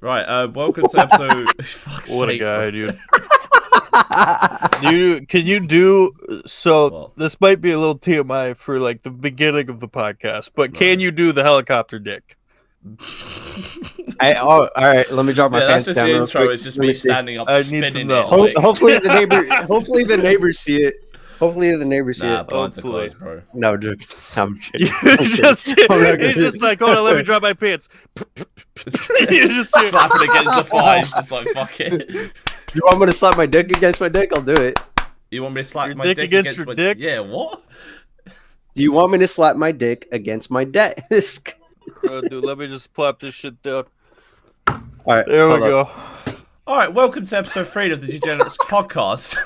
Right, welcome to episode... Fuck's What sake, a guy, bro. dude. Can you do... So, What? this might be a little TMI for, like, the beginning of the podcast, but can Right. you do the helicopter dick? All right, let me drop my Yeah, that's pants just down the real intro. quick. It's just Let me see. standing up, I need to spinning know. it. Like... Hopefully the neighbors see it. Hopefully the neighbors see Nah, it. blinds are Hopefully. closed, bro. No, dude. I'm He's kidding. just like, hold on, let me drop my pants. You just Slap it against the thighs, just like, fuck it. You want me to slap my dick against my dick? I'll do it. You want me to slap Your my dick dick against your my... dick? Yeah, what? Do you want me to slap my dick against my desk? Dude, let me just plop this shit down. All right, There we hold go. up. Alright, welcome to episode 3 of the Degenerates podcast.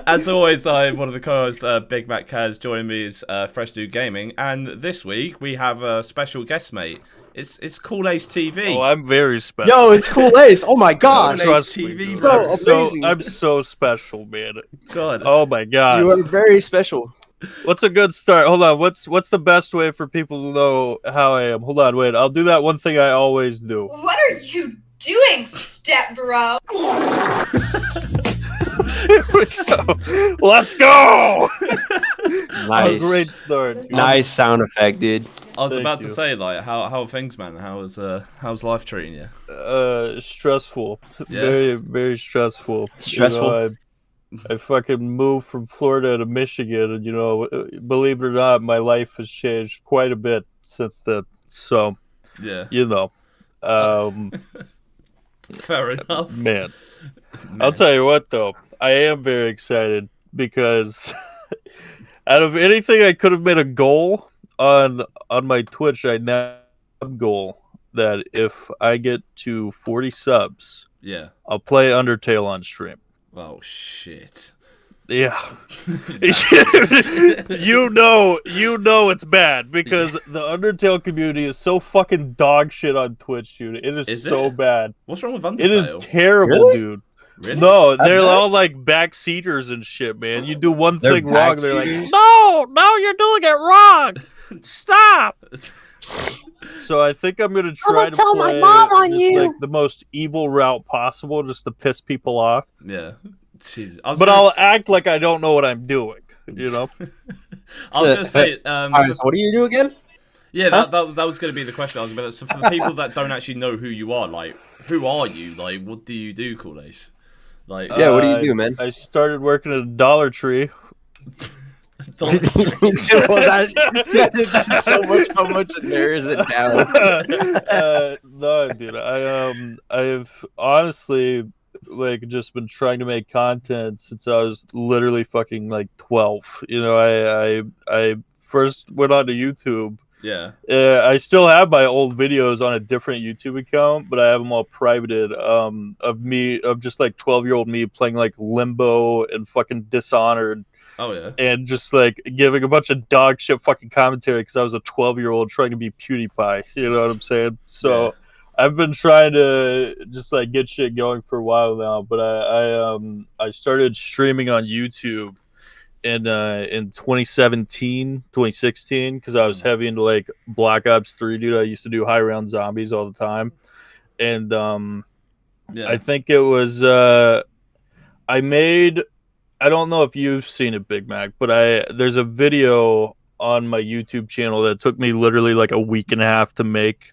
As always, I'm one of the co-hosts, BigMacKaz. Joining me is FreshDudeGaming, and this week we have a special guest mate. It's CoolAceTV. Oh, I'm very special. Yo, it's CoolAce. Oh my god. Trust TV, me, dude. bro. I'm so special, man. God. Oh my god. You are very special. What's a good start? Hold on. What's the best way for people to know how I am? Hold on, wait. I'll do that one thing I always do. What are you doing, step bro? Here we go. Let's go. Nice. A great start. Nice sound effect, dude. I was Thank about to you. say, like, how are things, man? How's life treating you? Stressful. Yeah. Very, very stressful. Stressful? You know, I fucking moved from Florida to Michigan, and believe it or not, my life has changed quite a bit since then. So, Yeah. Fair enough. Man. I'll tell you what, though, I am very excited because out of anything I could have made a goal on my Twitch, I now have a goal that if I get to 40 subs, Yeah. I'll play Undertale on stream. Oh shit. Yeah. you know it's bad because the Undertale community is so fucking dog shit on Twitch, dude. It is so it? bad. What's wrong with Undertale? It is terrible, Really? dude. Really? No, they're bad? all like backseaters and shit, man. You do one They're thing wrong, they're like, backseaters? no, you're doing it wrong. Stop. So I think I'm gonna try to tell my play mom on just, you. like the most evil route possible, just to piss people off. Yeah. Jeez. But I'll act like I don't know what I'm doing. You know? I was gonna say, All right, so what do you do again? yeah, Huh? that was gonna be the question. I was about. So for the people that don't actually know who you are, like, who are you? Like, what do you do, CoolAce? Like, Yeah, what do you do, man? I started working at a Dollar Tree. Well, that's so much. How much it narrows it down. No, dude. I've honestly just been trying to make content since I was literally fucking like 12. You know, I first went onto YouTube. yeah. I still have my old videos on a different YouTube account, but I have them all privated. Of just like 12-year-old me playing like Limbo and fucking Dishonored. Oh yeah. And just like giving a bunch of dog shit fucking commentary because I was a 12-year-old trying to be PewDiePie. You know what I'm saying? So Yeah. I've been trying to just like get shit going for a while now. But I started streaming on YouTube in 2017, 2016 because I was heavy into like Black Ops 3, dude. I used to do high round zombies all the time, and Yeah. I think it was I don't know if you've seen it, Big Mac, but there's a video on my YouTube channel that took me literally like a week and a half to make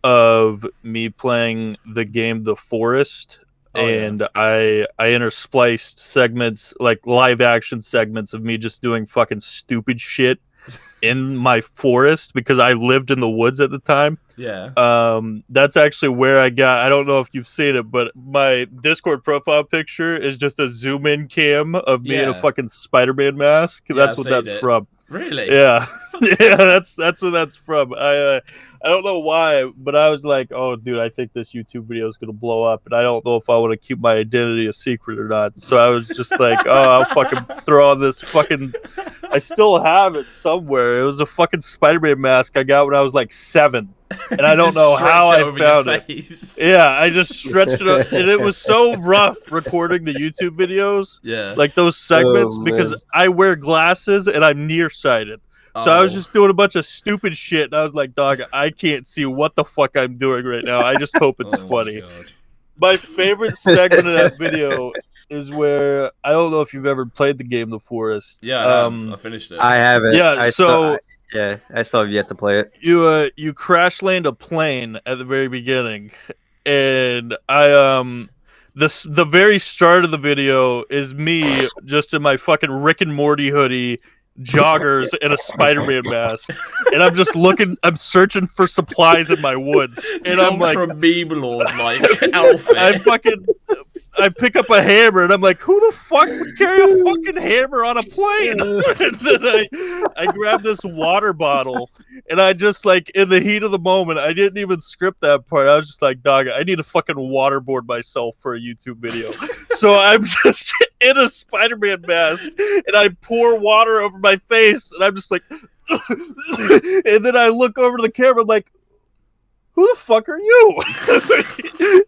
of me playing the game The Forest. Oh, yeah. And I interspliced segments, like live action segments of me just doing fucking stupid shit in my forest because I lived in the woods at the time. Yeah. That's actually where I don't know if you've seen it, but my Discord profile picture is just a zoom in cam of me in a Yeah. fucking Spider-Man mask. Yeah, That's I've what seen that's it. from. Really? Yeah. Yeah, that's what that's from. I don't know why, but I was like, oh dude, I think this YouTube video is gonna blow up, and I don't know if I want to keep my identity a secret or not. So I was just like, oh, I'll fucking throw on this fucking. I still have it somewhere. It was a fucking Spider-Man mask I got when I was like 7, and I don't Just know stretch how it I over your found it. face. Yeah, I just stretched it up, and it was so rough recording the YouTube videos, Yeah. like those segments, Oh, because man. I wear glasses and I'm nearsighted. So I was Oh. just doing a bunch of stupid shit, and I was like, dog, I can't see what the fuck I'm doing right now. I just hope it's Oh, funny. God. My favorite segment of that video is where I don't know if you've ever played the game The Forest. Yeah, I have. I finished it. I haven't. Yeah, I so I still have yet to play it. you crash land a plane at the very beginning, and the very start of the video is me just in my fucking Rick and Morty hoodie, joggers, and a Spider-Man mask, and I'm searching for supplies in my woods, and I'm like, ultra meme lord like outfit. I pick up a hammer and I'm like, who the fuck would carry a fucking hammer on a plane? And then I grab this water bottle and I just like in the heat of the moment, I didn't even script that part. I was just like, dog, I need to fucking waterboard myself for a YouTube video. So I'm just in a Spider-Man mask and I pour water over my face and I'm just like, and then I look over to the camera like, who the fuck are you?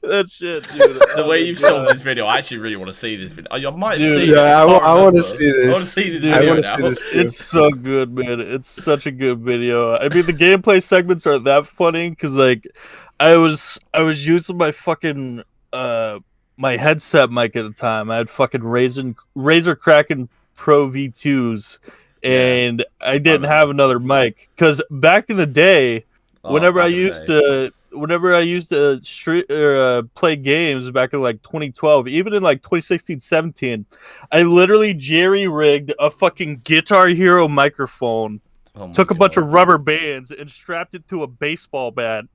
That shit, dude. The way you solved this video, I actually really want to see this video. I might have seen it. Yeah, I want to remember. see this. I want to see this Dude, video I wanna now. see this. It's so good, man. It's such a good video. I mean, the gameplay segments aren't that funny because, like, I was using my fucking my headset mic at the time. I had fucking Razer Kraken Pro V2s, and I didn't have another mic because back in the day. Whenever I used to play games back in like 2012, even in like 2016, 17, I literally jerry-rigged a fucking Guitar Hero microphone, took a bunch of rubber bands and strapped it to a baseball bat,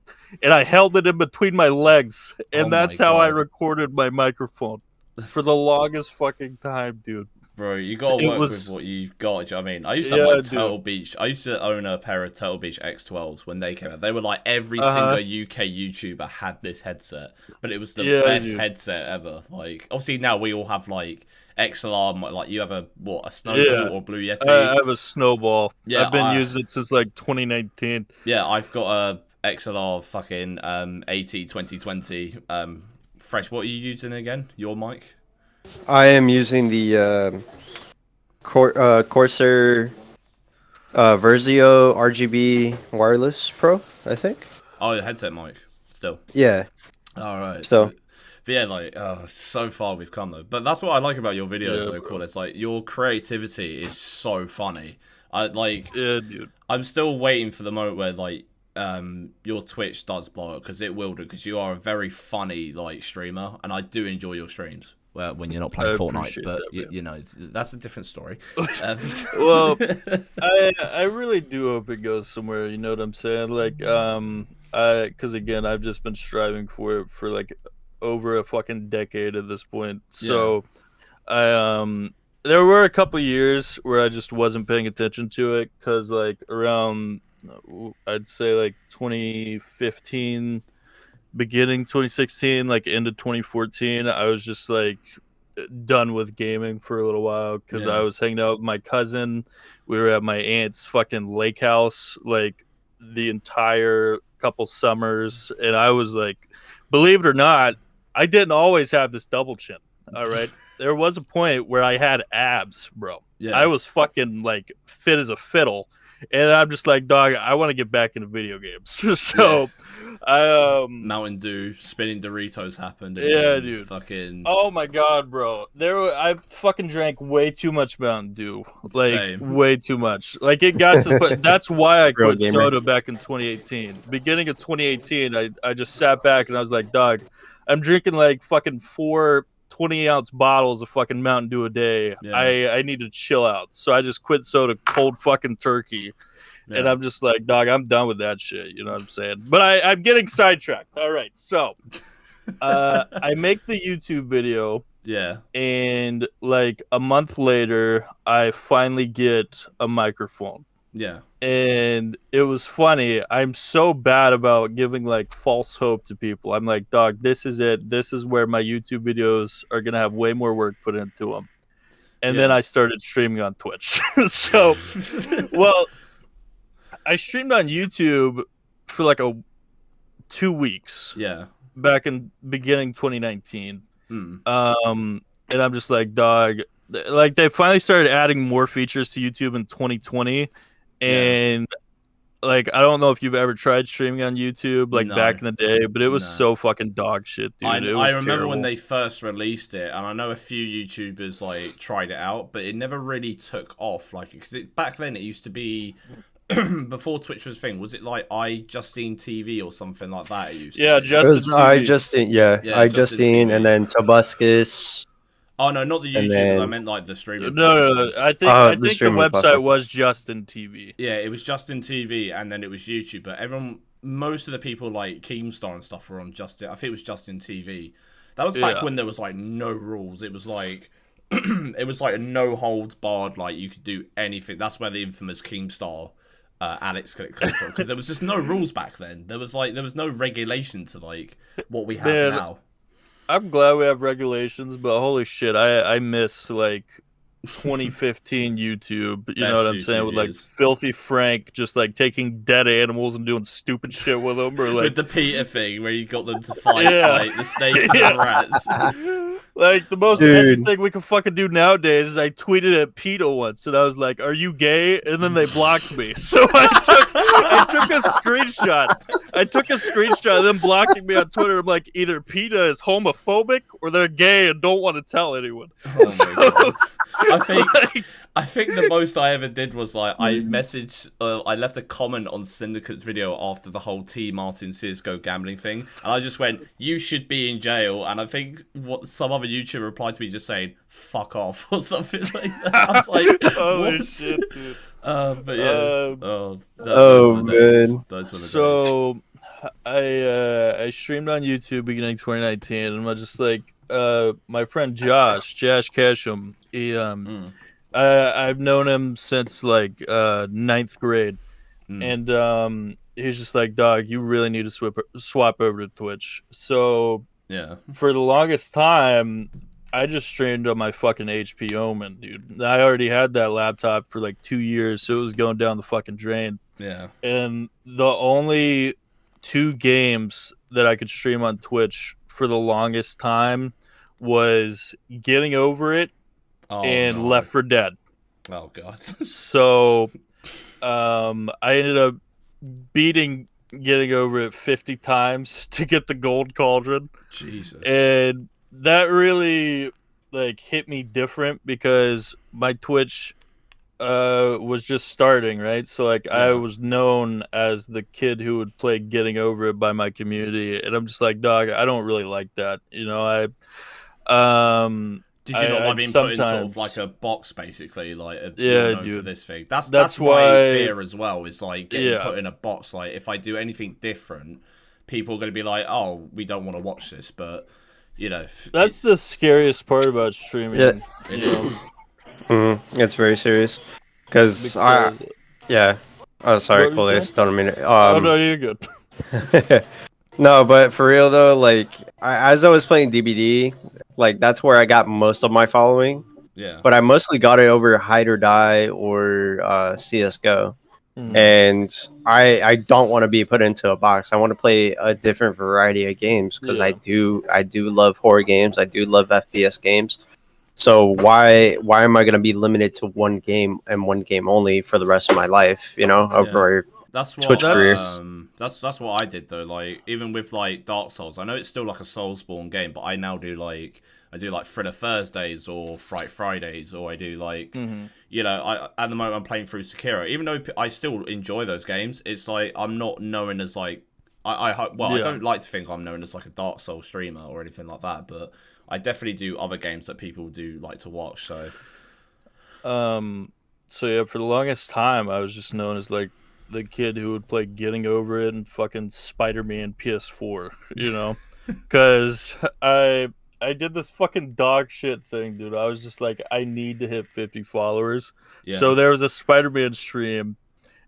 and I held it in between my legs, and that's how I recorded my microphone for the longest fucking time, dude. Bro, you gotta work with what you've got. Do you know what I mean? I used to have like Turtle Beach. I used to own a pair of Turtle Beach X12s when they came out. They were like every single UK YouTuber had this headset, but it was the best headset ever. Like, obviously now we all have like XLR. Like, you have a Snowball or Blue Yeti? I have a Snowball. Yeah, I've been using it since like 2019. Yeah, I've got a XLR fucking AT 2020. Fresh, what are you using again? Your mic? I am using the Corsair Versio RGB wireless Pro, I think. Oh, the headset mic still. Yeah. All right. So. But yeah, like, so far we've come though. But that's what I like about your videos, though, cool. It's like your creativity is so funny. Dude. I'm still waiting for the moment where like your Twitch does blow up, because it will do, because you are a very funny like streamer, and I do enjoy your streams. Well, when you're not playing Fortnite, but you know, that's a different story. Well, I really do hope it goes somewhere. You know what I'm saying? Like, because again, I've just been striving for it for like over a fucking decade at this point. So, there were a couple years where I just wasn't paying attention to it, because like around, I'd say like 2015. Beginning 2016, like into 2014, I was just like done with gaming for a little while, because I was hanging out with my cousin. We were at my aunt's fucking lake house like the entire couple summers, and I was like, believe it or not, I didn't always have this double chin. All right, there was a point where I had abs, bro. I was fucking like fit as a fiddle. And I'm just like, dog, I want to get back into video games. So, Mountain Dew, spinning Doritos happened. Yeah, dude. Fucking. Oh my god, bro! I fucking drank way too much Mountain Dew, like way too much. Like it got to the point. That's why I quit soda back in 2018. Beginning of 2018, I just sat back and I was like, dog, I'm drinking like fucking 4 20-ounce bottles of fucking Mountain Dew a day. I need to chill out. So I just quit soda cold fucking turkey. And I'm just like, dog, I'm done with that shit. You know what I'm saying? But I'm getting sidetracked. All right. So I make the YouTube video. Yeah. And like a month later, I finally get a microphone. Yeah. And it was funny. I'm so bad about giving like false hope to people. I'm like, dog, this is it. This is where my YouTube videos are going to have way more work put into them. And then I started streaming on Twitch. So, well, I streamed on YouTube for like 2 weeks. Yeah. Back in beginning 2019. And I'm just like, dog, like they finally started adding more features to YouTube in 2020. and like I don't know if you've ever tried streaming on YouTube like back in the day, but it was so fucking dog shit, dude. I remember terrible. when they first released it, and I know a few YouTubers like tried it out, but it never really took off. Like, because back then it used to be before Twitch was a thing. Was it like iJustine or something like that? It used to be. Justin TV. iJustine, and then Tobuscus. Oh no, not the YouTubers. I meant like the streaming. No. I think the website was Justin TV. Yeah, it was Justin TV, and then it was YouTube. But most of the people like Keemstar and stuff were on Justin. I think it was Justin TV. That was back when there was like no rules. It was like it was like a no holds barred. Like you could do anything. That's where the infamous Keemstar Alex clip came from, because there was just no rules back then. There was no regulation to like what we have now. I'm glad we have regulations, but holy shit, I miss like 2015 YouTube. You know what I'm saying? With like Filthy Frank just like taking dead animals and doing stupid shit with them, or like with the Peter thing where you got them to fight like the snake and the rats. Like the most edgy thing we can fucking do nowadays is I tweeted at PETA once and I was like, "Are you gay?" And then they blocked me. So I took a screenshot. I took a screenshot of them blocking me on Twitter. I'm like, either PETA is homophobic or they're gay and don't want to tell anyone. Oh my god! I think the most I ever did was like I messaged, I left a comment on Syndicate's video after the whole T Martin CS:GO gambling thing, and I just went, "You should be in jail." And I think what some other YouTuber replied to me just saying, "Fuck off" or something like that. I was like, "Holy shit, dude!" But yeah, man. Those were the days. I streamed on YouTube beginning 2019, and I'm just like, my friend Josh Casham, I've known him since like 9th grade, and he's just like, "Dog, you really need to swap over to Twitch." So for the longest time, I just streamed on my fucking HP Omen, dude. I already had that laptop for like 2 years, so it was going down the fucking drain. Yeah, and the only 2 games that I could stream on Twitch for the longest time was Getting Over It and Left 4 Dead. Oh god. So I ended up beating Getting Over It 50 times to get the gold cauldron. Jesus. And that really like hit me different because my Twitch was just starting, right? So like I was known as the kid who would play Getting Over It by my community, and I'm just like, "Dog, I don't really like that." You know, did you not like being put in sort of like a box, basically, like dude, for this thing? That's why my fear as well. Is like getting put in a box. Like if I do anything different, people are going to be like, "Oh, we don't want to watch this." But you know, that's the scariest part about streaming. Yeah, it is. It's very serious because oh sorry, CoolAce, don't mean it. Oh no, you're good. No, but for real though, like as I was playing DBD, like that's where I got most of my following. Yeah. But I mostly got it over Hide or Die or CS:GO. And I don't want to be put into a box. I want to play a different variety of games because I do love horror games. I do love FPS games. So why am I going to be limited to one game and one game only for the rest of my life? You know, over Twitch career. That's what I did though. Like even with like Dark Souls, I know it's still like a Soulsborne game, but I now do like Thriller Thursdays or Fright Fridays, or I do like you know, at the moment I'm playing through Sekiro. Even though I still enjoy those games, it's like I'm not known as like I don't like to think I'm known as like a Dark Souls streamer or anything like that, but I definitely do other games that people do like to watch. So yeah, for the longest time I was just known as like the kid who would play Getting Over It and fucking Spider-Man PS4, you know, because I did this fucking dog shit thing, dude. I was just like, I need to hit 50 followers. Yeah. So there was a Spider-Man stream,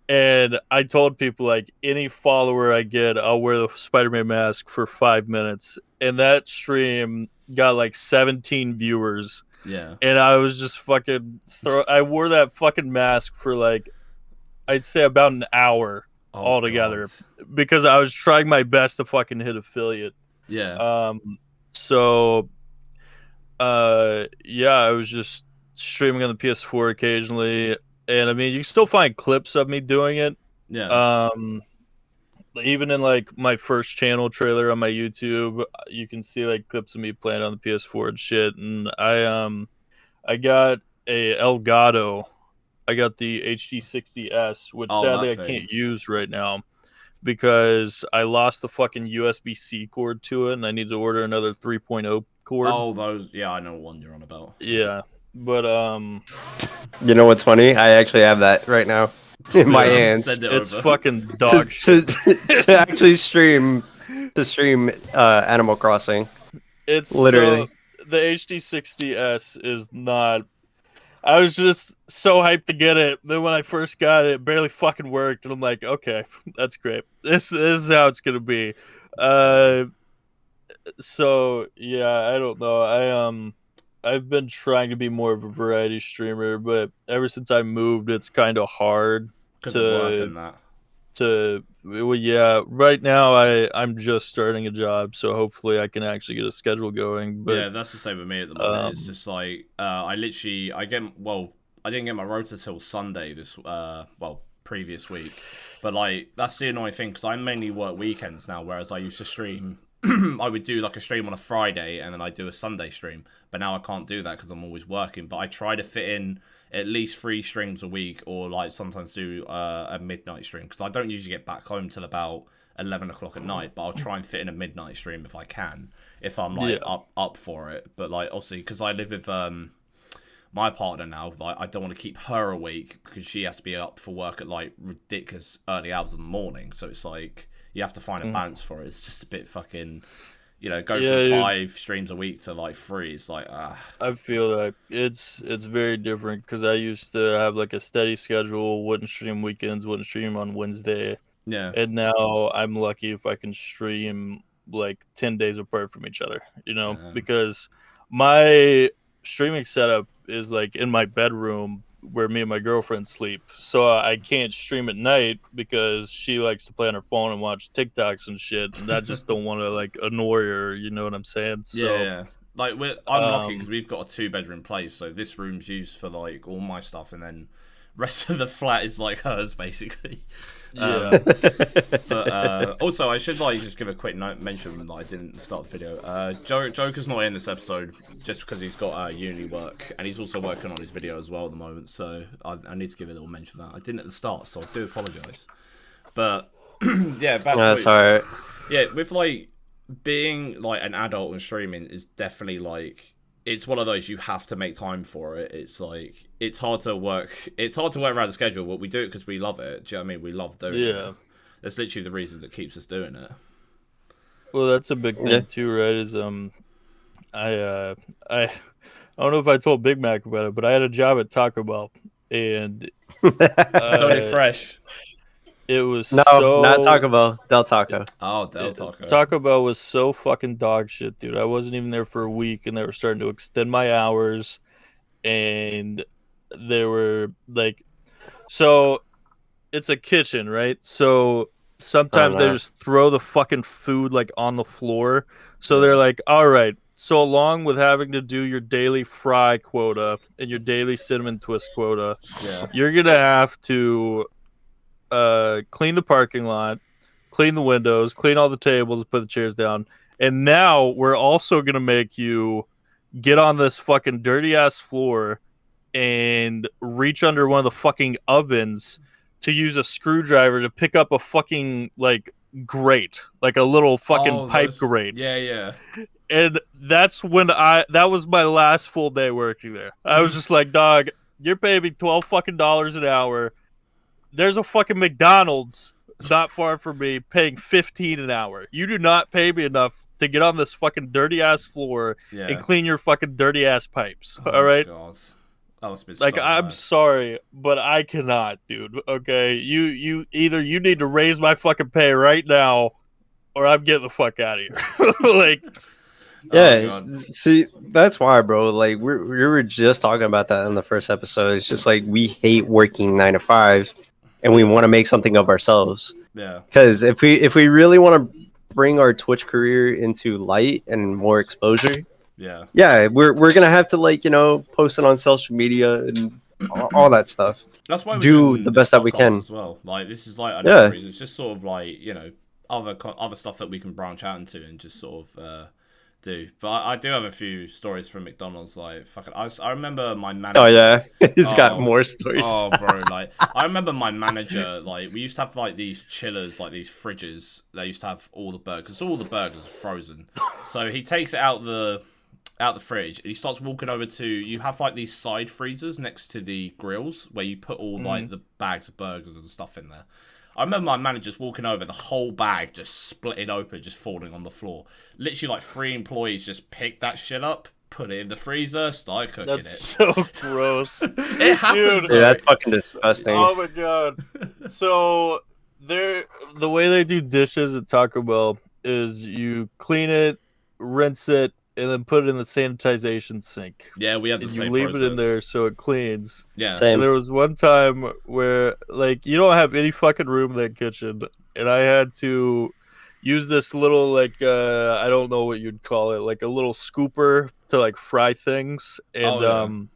and I told people, like, any follower I get, I'll wear the Spider-Man mask for 5 minutes. And that stream got like 17 viewers. Yeah. And I was just fucking I wore that fucking mask for like, I'd say about an hour altogether because I was trying my best to fucking hit affiliate. Yeah. So, I was just streaming on the PS4 occasionally, And I mean, you can still find clips of me doing it. Yeah. Even in like my first channel trailer on my YouTube, you can see like clips of me playing on the PS4 and shit. And I got a Elgato. I got the HD60S, which sadly I can't use right now because I lost the fucking USB-C cord to it, and I need to order another 3.0 cord. Oh, those. Yeah, I know one you're on about. Yeah, but you know what's funny? I actually have that right now in my hands. It's fucking dog shit. To actually stream Animal Crossing. It's literally the HD60S is not. I was just so hyped to get it. Then when I first got it, it barely fucking worked, and I'm like, okay, that's great. This is how it's gonna be. So yeah, I don't know. I've been trying to be more of a variety streamer, but ever since I moved, it's kind of hard well, yeah, right now I'm just starting a job, so hopefully I can actually get a schedule going. But yeah, that's the same with me at the moment. It's just like I didn't get my rota till Sunday previous week, but like that's the annoying thing because I mainly work weekends now, whereas I used to stream. I would do like a stream on a Friday and then I do a Sunday stream, but now I can't do that because I'm always working. But I try to fit in at least 3 streams a week, or like sometimes do a midnight stream because I don't usually get back home till about 11 o'clock at night. But I'll try and fit in a midnight stream if I can, if I'm like up for it. But like obviously because I live with my partner now, like I don't want to keep her awake because she has to be up for work at like ridiculous early hours in the morning. So it's like you have to find a balance for it. It's just a bit fucking, go from 5 streams a week to like 3. It's like, I feel like it's very different because I used to have like a steady schedule, wouldn't stream weekends, wouldn't stream on Wednesday. Yeah. And now I'm lucky if I can stream like 10 days apart from each other, because my streaming setup is like in my bedroom where me and my girlfriend sleep, so I can't stream at night because she likes to play on her phone and watch TikToks and shit, and I just don't want to like annoy her, you know what I'm saying? So, yeah. Like I'm lucky because we've got a 2-bedroom place, so this room's used for like all my stuff, and then rest of the flat is like hers basically. Yeah. But also I should like just give a quick mention that I didn't start the video. Joker's not in this episode just because he's got uni work, and he's also working on his video as well at the moment, so I need to give a little mention of that. I didn't at the start, so I do apologise. But yeah, that's alright. Yeah, with like being like an adult and streaming is definitely like, it's one of those you have to make time for it. It's like it's hard to work around the schedule, but we do it because we love it. Do you know what I mean? We love doing it. That's literally the reason that keeps us doing it. Well, that's a big thing too, right? Is I don't know if I told Big Mac about it, but I had a job at Taco Bell, and so did Fresh. It was not Taco Bell, Del Taco. Oh, Del Taco. Taco Bell was so fucking dog shit, dude. I wasn't even there for a week, and they were starting to extend my hours, and they were like, so it's a kitchen, right? So sometimes they just throw the fucking food like on the floor. So they're like, all right, so along with having to do your daily fry quota and your daily cinnamon twist quota, you're gonna have to clean the parking lot, clean the windows, clean all the tables, put the chairs down, and now we're also gonna make you get on this fucking dirty ass floor and reach under one of the fucking ovens to use a screwdriver to pick up a fucking like grate, like a little fucking pipe grate. Yeah. And that's when that was my last full day working there. I was just like, dog, you're paying me $12 fucking an hour. There's a fucking McDonald's not far from me paying $15 an hour. You do not pay me enough to get on this fucking dirty ass floor and clean your fucking dirty ass pipes. All right? God. That must be like, so I'm bad. sorry, but I cannot, dude. Okay? You either you need to raise my fucking pay right now, or I'm getting the fuck out of here. Like, yeah, see, that's why, bro. Like, we were just talking about that in the first episode. It's just like we hate working 9 to 5, and we want to make something of ourselves. Yeah. Because if we really want to bring our Twitch career into light and more exposure, we're gonna have to, like, post it on social media and all that stuff. That's why we do the best that we can as well. Like this is like another reason. It's just sort of like other stuff that we can branch out into and just sort of do. But I do have a few stories from McDonald's. Like fucking, I remember my manager. Oh yeah, he's got more stories. Oh bro, like I remember my manager. Like we used to have like these chillers, like these fridges. They used to have all the burgers. So all the burgers are frozen. So he takes it out the fridge and he starts walking over to, you have like these side freezers next to the grills where you put all like the bags of burgers and stuff in there. I remember my manager just walking over, the whole bag just splitting open, just falling on the floor. Literally like 3 employees just picked that shit up, put it in the freezer, started cooking That's it. so gross. It happens. Dude, that's fucking disgusting. Oh my god. So the way they do dishes at Taco Bell is you clean it, rinse it, and then put it in the sanitization sink. Yeah, we had the same You leave process. it in there so it cleans. Yeah. Same. And there was one time where, like, you don't have any fucking room in that kitchen, and I had to use this little, like, I don't know what you'd call it, like a little scooper to, like, fry things. And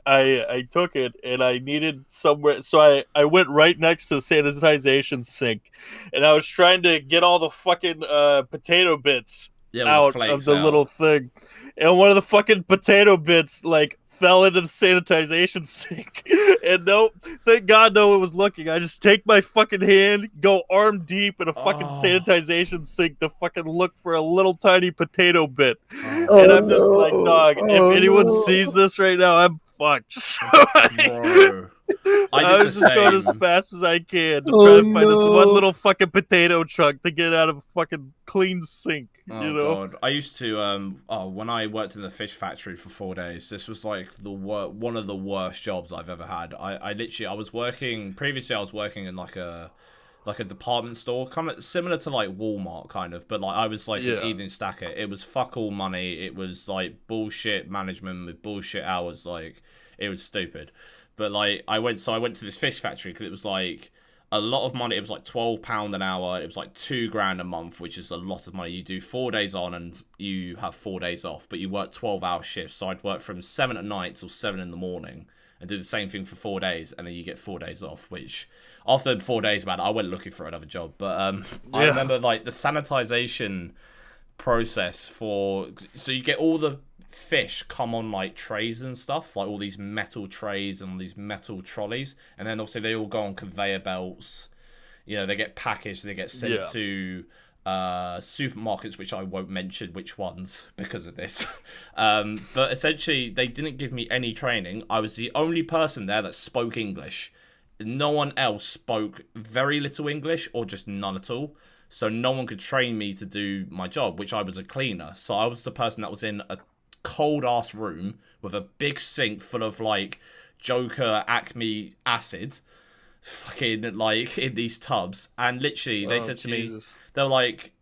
I took it, and I needed somewhere, so I went right next to the sanitization sink, and I was trying to get all the fucking potato bits out of the little thing, and one of the fucking potato bits like fell into the sanitization sink. And thank God no one was looking. I just take my fucking hand, go arm deep in a fucking sanitization sink to fucking look for a little tiny potato bit. And I'm just like, dog, if anyone sees this right now, I'm fucked. So I was just going as fast as I can to try to find this one little fucking potato chunk to get out of a fucking clean sink. God. I used to when I worked in the fish factory for 4 days, this was like one of the worst jobs I've ever had. I was working in like a department store, kind of similar to like Walmart kind of, but like I was like an evening stacker. It was fuck all money. It was like bullshit management with bullshit hours. Like it was stupid. But like I went to this fish factory because it was like a lot of money. It was like £12 an hour. It was like $2,000 a month, which is a lot of money. You do 4 days on and you have 4 days off, but you work 12-hour shifts. So I'd work from 7 at night till 7 in the morning and do the same thing for 4 days, and then you get 4 days off, which after 4 days, man, I went looking for another job. But I remember like the sanitization process so you get all the fish come on like trays and stuff, like all these metal trays and all these metal trolleys, and then obviously they all go on conveyor belts. They get packaged, they get sent to supermarkets, which I won't mention which ones because of this. But essentially they didn't give me any training. I was the only person there that spoke English. No one else spoke very little English or just none at all. So no one could train me to do my job, which I was a cleaner. So I was the person that was in a cold ass room with a big sink full of like Joker Acme acid fucking like in these tubs, and literally they said to me, they were like,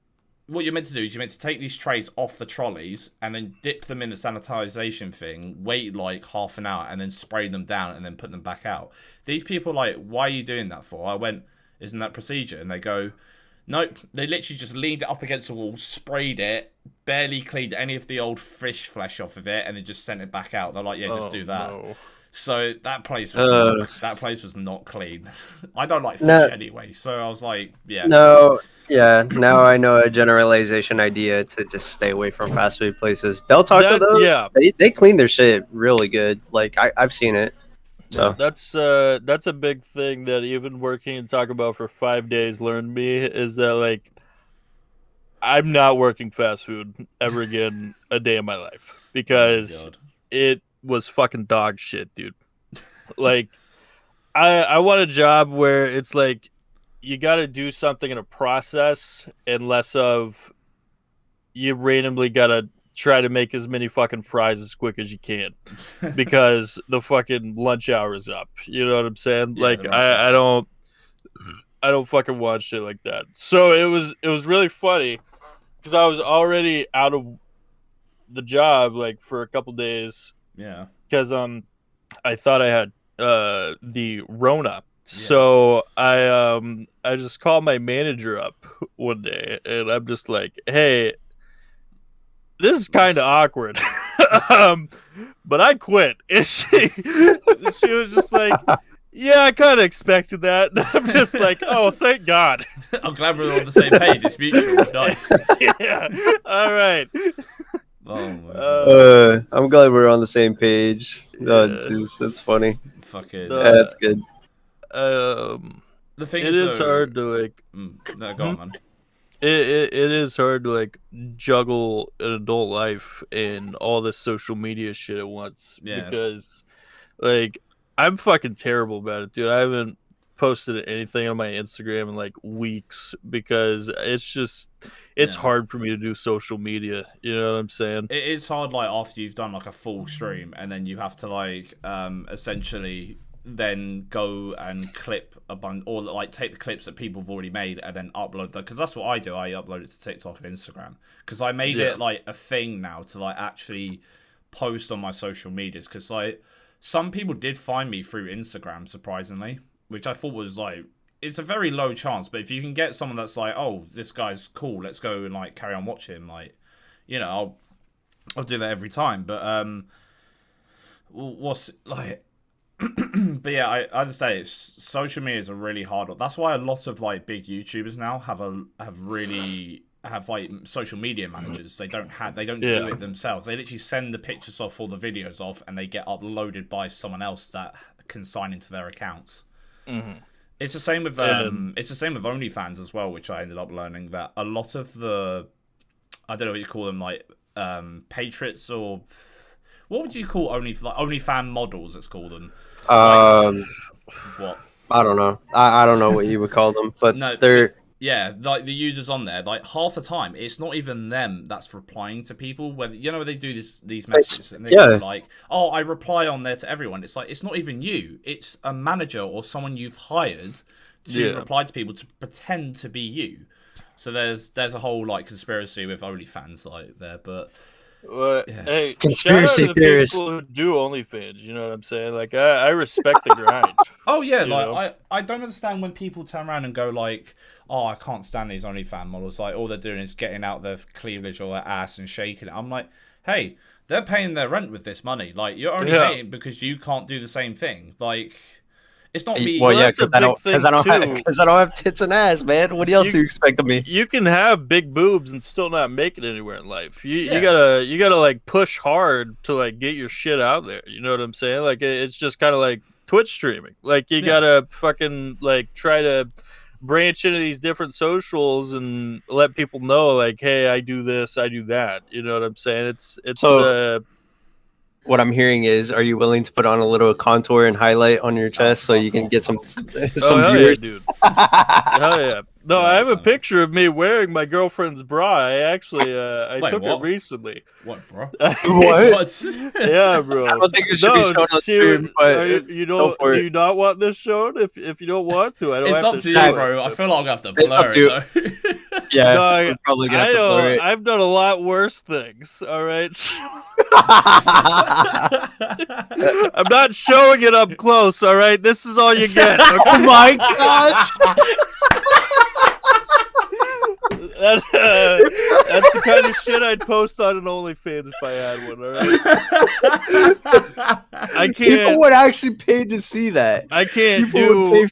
what you're meant to do is you're meant to take these trays off the trolleys and then dip them in the sanitization thing, wait like half an hour and then spray them down and then put them back out. These people are like, why are you doing that for? I went, isn't that procedure? And they go, nope. They literally just leaned it up against the wall, sprayed it, barely cleaned any of the old fish flesh off of it, and then just sent it back out. They're like, yeah, just do that. No. So that place was not clean. I don't like fish anyway, so I was like, yeah. No, yeah. Now I know a generalization idea to just stay away from fast food places. Del Taco, though, they clean their shit really good. Like I've seen it. So that's a big thing that even working in Taco Bell for 5 days learned me, is that like I'm not working fast food ever again a day in my life, because it was fucking dog shit, dude. Like I want a job where it's like you got to do something in a process and less of you randomly got to try to make as many fucking fries as quick as you can because the fucking lunch hour is up. You know what I'm saying? Yeah, like I don't fucking want shit like that. So it was really funny because I was already out of the job like for a couple days. Yeah. Because I thought I had the Rona. Yeah. So I just called my manager up one day and I'm just like, hey, this is kind of awkward, but I quit. And she was just like, Yeah, I kind of expected that. I'm just like, oh, thank God. I'm glad we're on the same page. It's mutual. Nice. Yeah. All right. Oh my God. I'm glad we're on the same page. That's funny. Fucking. That's good. The thing it is hard to like. No, go on, man. It is hard to like juggle an adult life and all this social media shit at once. Yeah. Because like I'm fucking terrible about it, dude. I haven't posted anything on my Instagram in like weeks because it's hard for me to do social media. You know what I'm saying? It is hard, like after you've done like a full stream and then you have to like essentially then go and clip a bunch or like take the clips that people have already made and then upload them, because that's what I do. I upload it to TikTok and Instagram because I made it like a thing now to like actually post on my social medias, because like some people did find me through Instagram, surprisingly, which I thought was like, it's a very low chance, but if you can get someone that's like, oh, this guy's cool, let's go and like carry on watching him, like, you know, I'll do that every time. But what's like but yeah, I just say social media is a really hard one. That's why a lot of like big YouTubers now have like social media managers. They don't do it themselves. They literally send the pictures off or the videos off, and they get uploaded by someone else that can sign into their accounts. Mm-hmm. It's the same with OnlyFans as well, which I ended up learning that a lot of the, I don't know what you call them, like patriots, or what would you call OnlyFan models? Let's call them. What? I don't know. I don't know what you would call them, but no, they're like the users on there. Like half the time, it's not even them that's replying to people. Whether they do these messages and they go like, "Oh, I reply on there to everyone." It's like it's not even you. It's a manager or someone you've hired to reply to people to pretend to be you. So there's a whole like conspiracy with OnlyFans like there, but. Hey, conspiracy theorists. People who do OnlyFans, you know what I'm saying? Like, I respect the grind. Oh yeah, like I don't understand when people turn around and go like, "Oh, I can't stand these OnlyFans models." Like, all they're doing is getting out their cleavage or their ass and shaking it. I'm like, hey, they're paying their rent with this money. Like, you're only paying because you can't do the same thing. Like. It's not me. Well, yeah, because I don't have tits and ass, man. What else do you expect of me? You can have big boobs and still not make it anywhere in life. You gotta like push hard to like get your shit out there. You know what I'm saying? Like it's just kind of like Twitch streaming. Like you gotta fucking like try to branch into these different socials and let people know like, hey, I do this, I do that. You know what I'm saying? It's so, what I'm hearing is, are you willing to put on a little contour and highlight on your chest so you can get some viewers? Yeah, dude. Hell yeah. No, I have a picture of me wearing my girlfriend's bra. I actually, I took it recently. What, bro? What? Yeah, bro. I don't think it should be shown on stream, but do you not want this shown? If you don't want to, I don't have to. It's up to you, bro. I feel like I'm gonna have to blur it, though. Yeah, no, probably gonna have to blur it. I've done a lot worse things, all right? I'm not showing it up close, all right? This is all you get. Okay? Oh my gosh! That's the kind of shit I'd post on an OnlyFans if I had one, all right? I can't. People would actually pay to see that. I can't do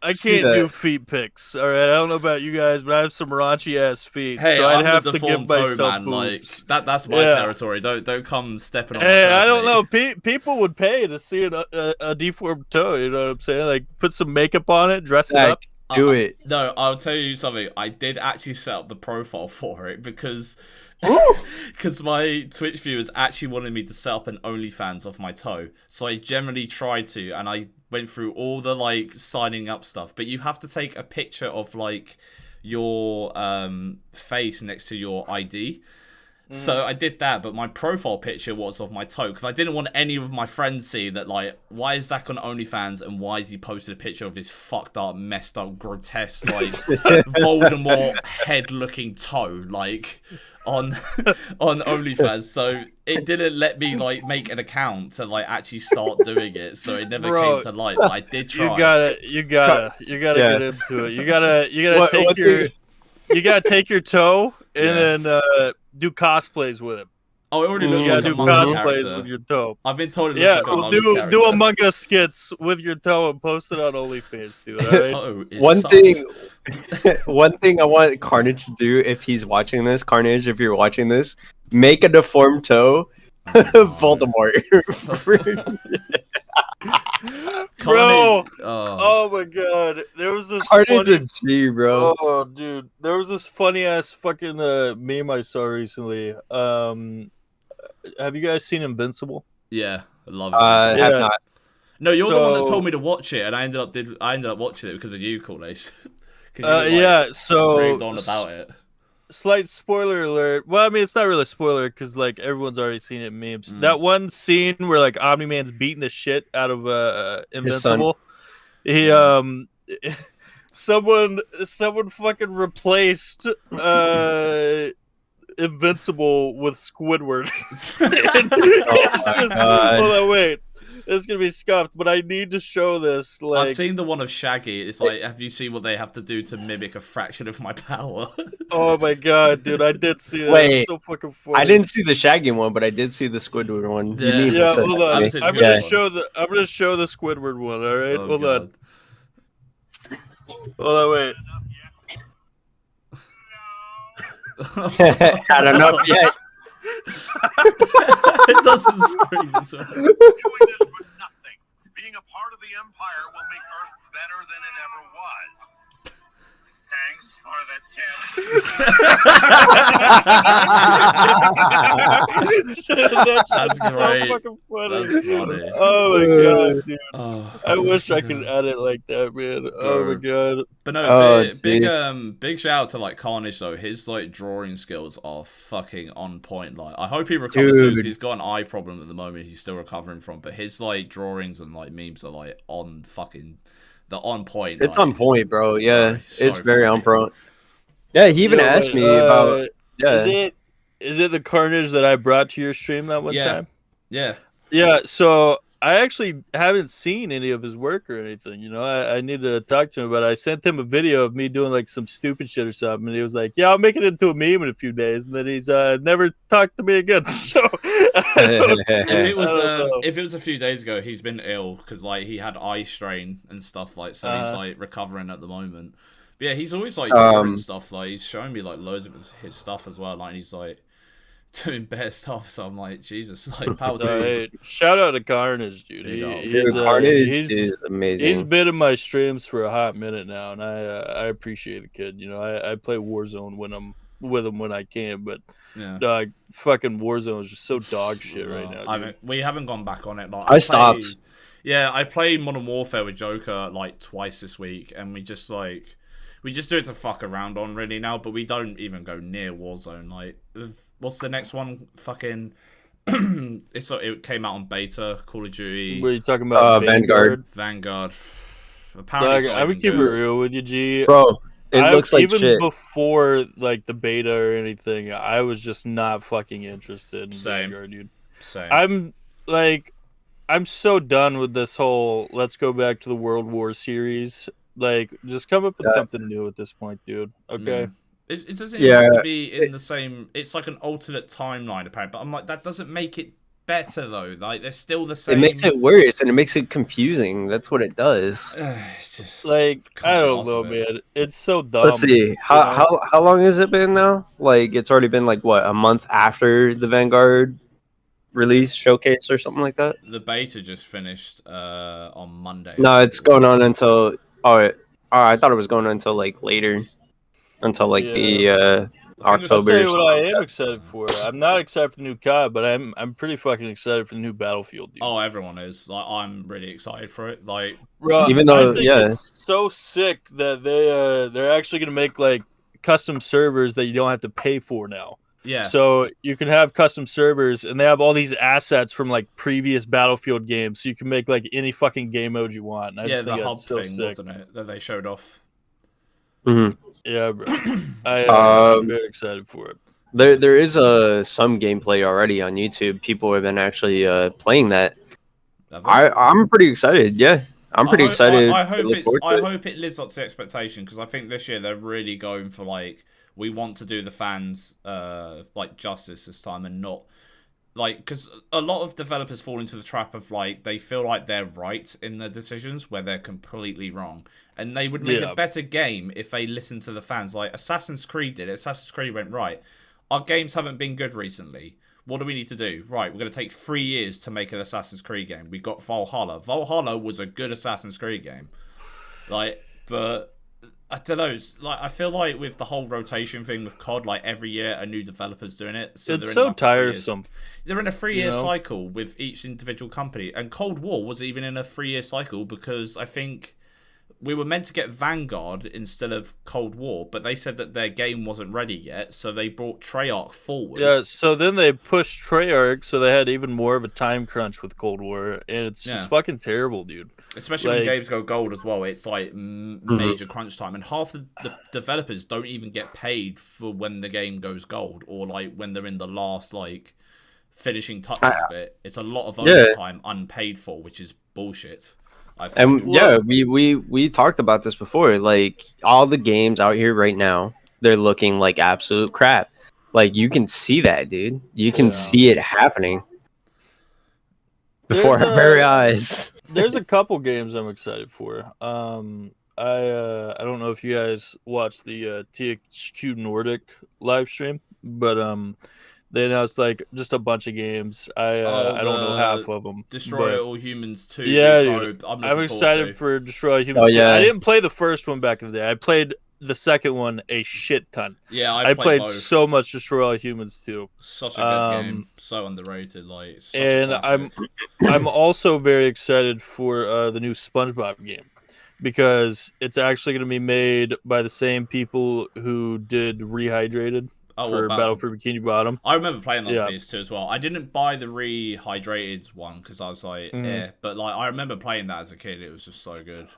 feet pics, all right? I don't know about you guys, but I have some raunchy ass feet. Hey, so I'd have to give myself man. Like that's my territory. Don't come stepping on. Hey, my I don't know. People would pay to see a deformed toe. You know what I'm saying? Like put some makeup on it, dress it up. Do it. No, I'll tell you something. I did actually set up the profile for it because my Twitch viewers actually wanted me to set up an OnlyFans off my toe. So I generally tried to, and I went through all the like signing up stuff. But you have to take a picture of like your face next to your ID. So I did that, but my profile picture was of my toe because I didn't want any of my friends see that. Like, why is Zach on OnlyFans and why is he posted a picture of his fucked up, messed up, grotesque, like Voldemort head-looking toe, like on OnlyFans? So it didn't let me like make an account to like actually start doing it. So it never came to light. But I did try. You gotta get into it. You gotta take your toe and then do cosplays with it. Oh, it already looks like a manga character. with your toe. I've been told it looks like a manga character. Do Among Us skits with your toe and post it on OnlyFans, dude. All One right? thing I want Carnage to do if he's watching this, Carnage, if you're watching this, make a deformed toe, Voldemort. Bro, oh my god, there was this Carnage a G, bro. Oh, dude, there was this funny ass fucking meme I saw recently. Have you guys seen Invincible? Yeah, I love it. I have not. No, you're the one that told me to watch it, and I ended up watching it because of you, CoolAce. So raved on about it. Slight spoiler alert. Well, I mean, it's not really a spoiler because like everyone's already seen it in memes. That one scene where like Omni-Man's beating the shit out of Invincible. He someone fucking replaced Invincible with Squidward. Hold on, wait. This is gonna be scuffed, but I need to show this. Like, I've seen the one of Shaggy. It's like, have you seen what they have to do to mimic a fraction of my power? Oh my god, dude! I did see that. Wait, it's so fucking funny. I didn't see the Shaggy one, but I did see the Squidward one. Yeah, hold on. I'm gonna show the Squidward one. All right, hold on. Hold on, wait. I don't know yet. It doesn't scream as well. Doing this for nothing. Being a part of the Empire will make Earth better than it ever was. Thanks for the tip. That's great. So fucking funny. That's funny. Oh my god, dude. Oh, I wish I could edit like that, man. Oh my god. But no, big shout out to like Carnage though. His like drawing skills are fucking on point. Like, I hope he recovers soon. He's got an eye problem at the moment. He's still recovering from. But his like drawings and like memes are like on fucking. They're on point. It's like, on point, bro. Yeah, so it's very funny. on point. Yeah, he even asked me about. Yeah, is it the Carnage that I brought to your stream that one time? Yeah. Yeah. So I actually haven't seen any of his work or anything. You know, I need to talk to him, but I sent him a video of me doing like some stupid shit or something, and he was like, "Yeah, I'll make it into a meme in a few days," and then he's never talked to me again. So if it was a few days ago, he's been ill because like he had eye strain and stuff like, so he's like recovering at the moment. But yeah, he's always like doing stuff. Like, he's showing me like loads of his stuff as well. Like, he's like doing better stuff. So I'm like, Jesus, like, power to you. Shout out to Carnage, dude. Carnage is amazing. He's been in my streams for a hot minute now, and I appreciate the kid. You know, I play Warzone when I'm with him when I can, but fucking Warzone is just so dog shit right now. We haven't gone back on it. Like, I stopped. Yeah, I played Modern Warfare with Joker like twice this week, and we just do it to fuck around on really now, but we don't even go near Warzone. Like, what's the next one? Fucking, it came out on beta. Call of Duty. What are you talking about? Vanguard. Apparently, I would keep it real with you, G. Bro, it looks like even shit. Before like the beta or anything, I was just not fucking interested in Vanguard, dude. Same. I'm so done with this whole let's go back to the World War series. Like, just come up with something new at this point, dude. Okay. It doesn't have to be in the same. It's like an alternate timeline, apparently. But I'm like, that doesn't make it better though. Like, they're still the same. It makes it worse and it makes it confusing. That's what it does. It's just like, I don't know, man. It's so dumb. Let's see. How long has it been now? Like, it's already been like what, a month after the Vanguard release showcase or something like that. The beta just finished on Monday. No, it's going on until I thought it was going on until like later, until like the October. I'll tell you what I am excited for. I'm not excited for the new COD, but I'm pretty fucking excited for the new Battlefield. Dude. Oh, everyone is. Like, I'm really excited for it. Like, even though, it's so sick that they're actually gonna make like custom servers that you don't have to pay for now. Yeah. So you can have custom servers, and they have all these assets from like previous Battlefield games, so you can make like any fucking game mode you want. And I just think the hub so thing, sick. wasn't it, that they showed off? Mm-hmm. Yeah, bro. I'm very excited for it. There is some gameplay already on YouTube. People have been actually playing that. I'm pretty excited. Yeah, I'm pretty excited. I hope it lives up to expectation, because I think this year they're really going for like, we want to do the fans like justice this time, and not like, because a lot of developers fall into the trap of like they feel like they're right in their decisions where they're completely wrong, and they would make a better game if they listened to the fans. Like Assassin's Creed did it. Assassin's Creed went, right, our games haven't been good recently. What do we need to do? Right, we're going to take 3 years to make an Assassin's Creed game. We got Valhalla. Valhalla was a good Assassin's Creed game. Like, but I don't know. Like, I feel like with the whole rotation thing with COD, like every year a new developer's doing it. So it's so tiresome. They're in a 3-year cycle with each individual company. And Cold War was even in a 3-year cycle because I think we were meant to get Vanguard instead of Cold War, but they said that their game wasn't ready yet, so they brought Treyarch forward. Yeah, so then they pushed Treyarch, so they had even more of a time crunch with Cold War, and it's just fucking terrible, dude. Especially when games go gold as well, it's like major crunch time, and half the developers don't even get paid for when the game goes gold, or like when they're in the last like finishing touches of it. It's a lot of overtime unpaid for, which is bullshit. And we talked about this before. Like all the games out here right now, they're looking like absolute crap. Like you can see that, dude. You can see it happening before our very eyes. There's a couple games I'm excited for. I don't know if you guys watched the THQ Nordic live stream, but they announced like just a bunch of games. I don't know half of them. Destroy All Humans 2. Yeah, dude. I'm excited for Destroy All Humans 2. I didn't play the first one back in the day. I played the second one a shit ton. Yeah, I played so much Destroy All Humans 2. Such a good game. So underrated. Like, and I'm also very excited for the new SpongeBob game because it's actually going to be made by the same people who did Rehydrated. For Battle for Bikini Bottom. I remember playing that on PS2 as well. I didn't buy the Rehydrated one because I was like, but like I remember playing that as a kid. It was just so good.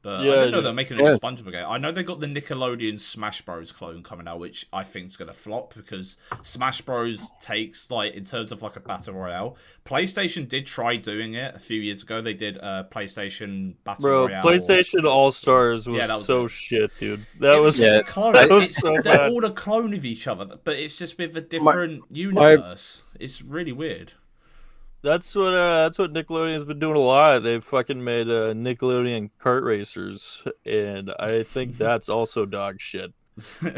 But I didn't know they're making a new SpongeBob game. I know they got the Nickelodeon Smash Bros clone coming out, which I think is gonna flop because Smash Bros takes like in terms of like a battle royale. PlayStation did try doing it a few years ago. They did PlayStation Battle Royale. PlayStation All Stars was so shit, dude. That was clone. So they're bad. all a clone of each other, but it's just with a different universe. It's really weird. That's what Nickelodeon's been doing a lot. They've fucking made Nickelodeon kart racers, and I think that's also dog shit.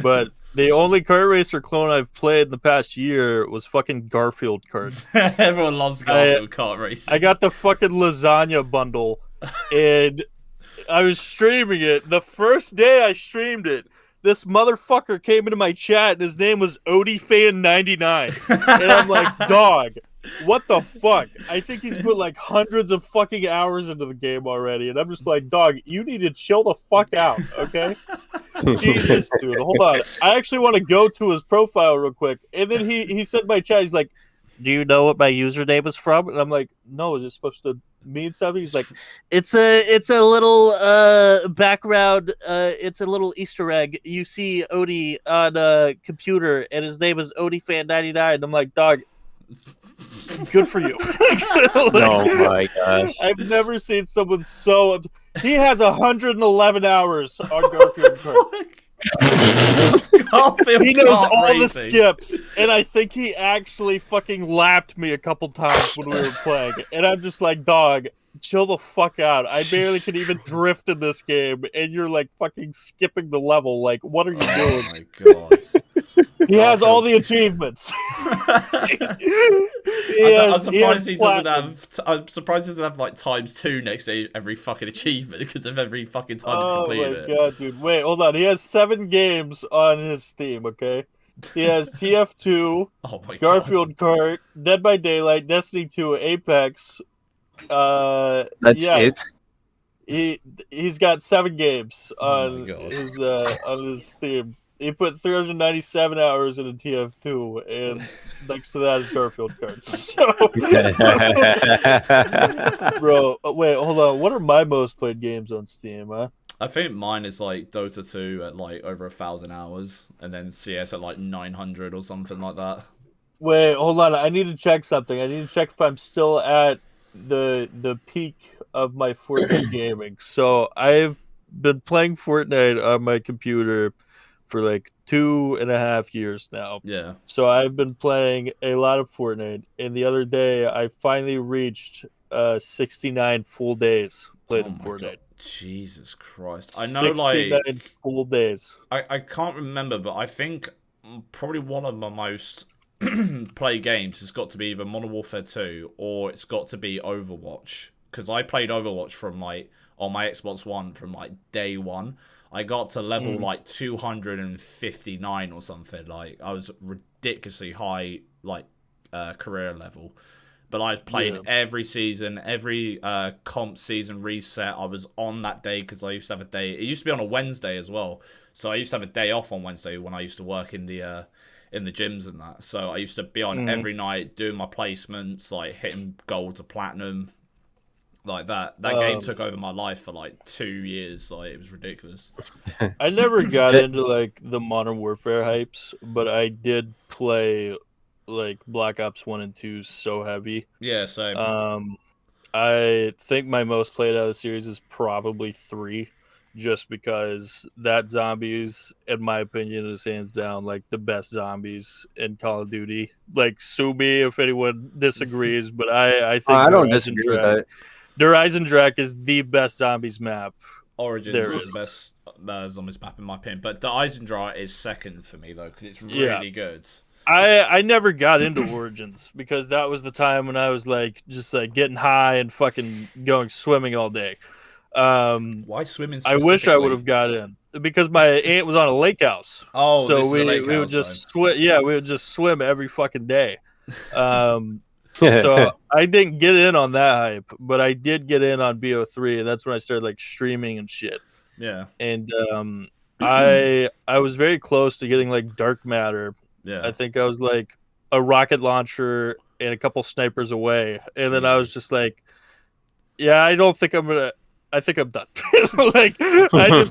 But the only kart racer clone I've played in the past year was fucking Garfield Kart. Everyone loves Garfield kart racing. I got the fucking lasagna bundle, and I was streaming it. The first day I streamed it, this motherfucker came into my chat, and his name was OdieFan99. And I'm like, dog, what the fuck? I think he's put like hundreds of fucking hours into the game already. And I'm just like, dog, you need to chill the fuck out, okay? Jesus, dude. Hold on. I actually want to go to his profile real quick. And then he said in my chat, he's like, do you know what my username is from? And I'm like, no, is it supposed to mean something? He's like, it's a little background, it's a little Easter egg. You see Odie on a computer and his name is OdieFan99. I'm like, dog, good for you. Oh my gosh. I've never seen someone so he has 111 hours on Garfield Kart. He knows all the skips, and I think he actually fucking lapped me a couple times when we were playing. And I'm just like, dog, chill the fuck out. I barely can even drift in this game, and you're like fucking skipping the level. Like, what are you doing? Oh my god. He has all the achievements. I'm surprised he doesn't have like ×2 next to every fucking achievement because of every fucking time he's completed it. Oh my god, dude. Wait, hold on. He has 7 games on his Steam, okay? He has TF2, Garfield Kart, Dead by Daylight, Destiny 2, Apex. That's it? He's got 7 games on his Steam. He put 397 hours into TF2, and next to that is Garfield Kart. So, bro, wait, hold on. What are my most played games on Steam, huh? I think mine is like Dota 2 at like over 1,000 hours, and then CS at like 900 or something like that. Wait, hold on. I need to check something. I need to check if I'm still at the peak of my Fortnite gaming. So I've been playing Fortnite on my computer for like 2.5 years now. Yeah. So I've been playing a lot of Fortnite, and the other day I finally reached 69 full days played in Fortnite. God. Jesus Christ! I know, 69 full days. I can't remember, but I think probably one of my most play games has got to be either Modern Warfare 2 or it's got to be Overwatch, because I played Overwatch from like on my Xbox One from like day one. I got to level like 259 or something. Like I was ridiculously high, like career level. But I've played every season, every comp season reset. I was on that day because I used to have a day. It used to be on a Wednesday as well, so I used to have a day off on Wednesday when I used to work in the gyms and that. So I used to be on every night doing my placements, like hitting gold to platinum, like that. That game took over my life for like 2 years. Like it was ridiculous. I never got into like the Modern Warfare hypes, but I did play like Black Ops 1 and 2 so heavy. Yeah, same. I think my most played out of the series is probably 3, just because that zombies, in my opinion, is hands down like the best zombies in Call of Duty. Like, sue me if anyone disagrees, but I think I don't disagree with that. Der Eisendrache is the best zombies map. Origins is the best zombies map in my opinion, but Der Eisendrache is second for me though because it's really good. I never got into Origins because that was the time when I was like just like getting high and fucking going swimming all day. Why swimming? I wish I would have got in because my aunt was on a lake house. Oh, so we would would just swim. Yeah, we would just swim every fucking day. So I didn't get in on that hype, but I did get in on BO3, and that's when I started like streaming and shit. Yeah. And I was very close to getting like dark matter. Yeah. I think I was like a rocket launcher and a couple snipers away. And then I was just like, yeah, I think I'm done. Like I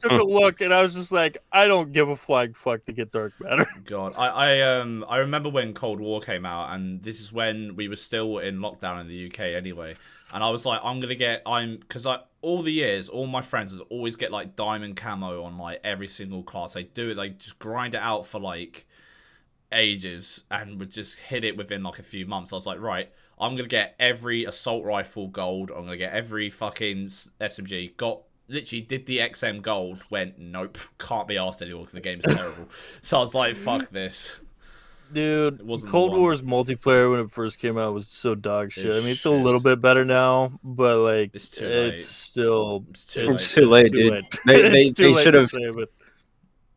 took a look and I was just like, I don't give a flying fuck to get dark matter. God. I remember when Cold War came out, and this is when we were still in lockdown in the UK anyway. And I was like, because all the years, all my friends would always get like diamond camo on like every single class. They do it, they just grind it out for like ages and would just hit it within like a few months. I was like, right, I'm going to get every assault rifle gold. I'm going to get every fucking SMG. Literally did the XM gold, went, nope, can't be asked anymore because the game's terrible. So I was like, fuck this. Dude, Cold War's multiplayer when it first came out was so dog shit. I mean, it's a little bit better now, but like, it's too late, dude. They should have.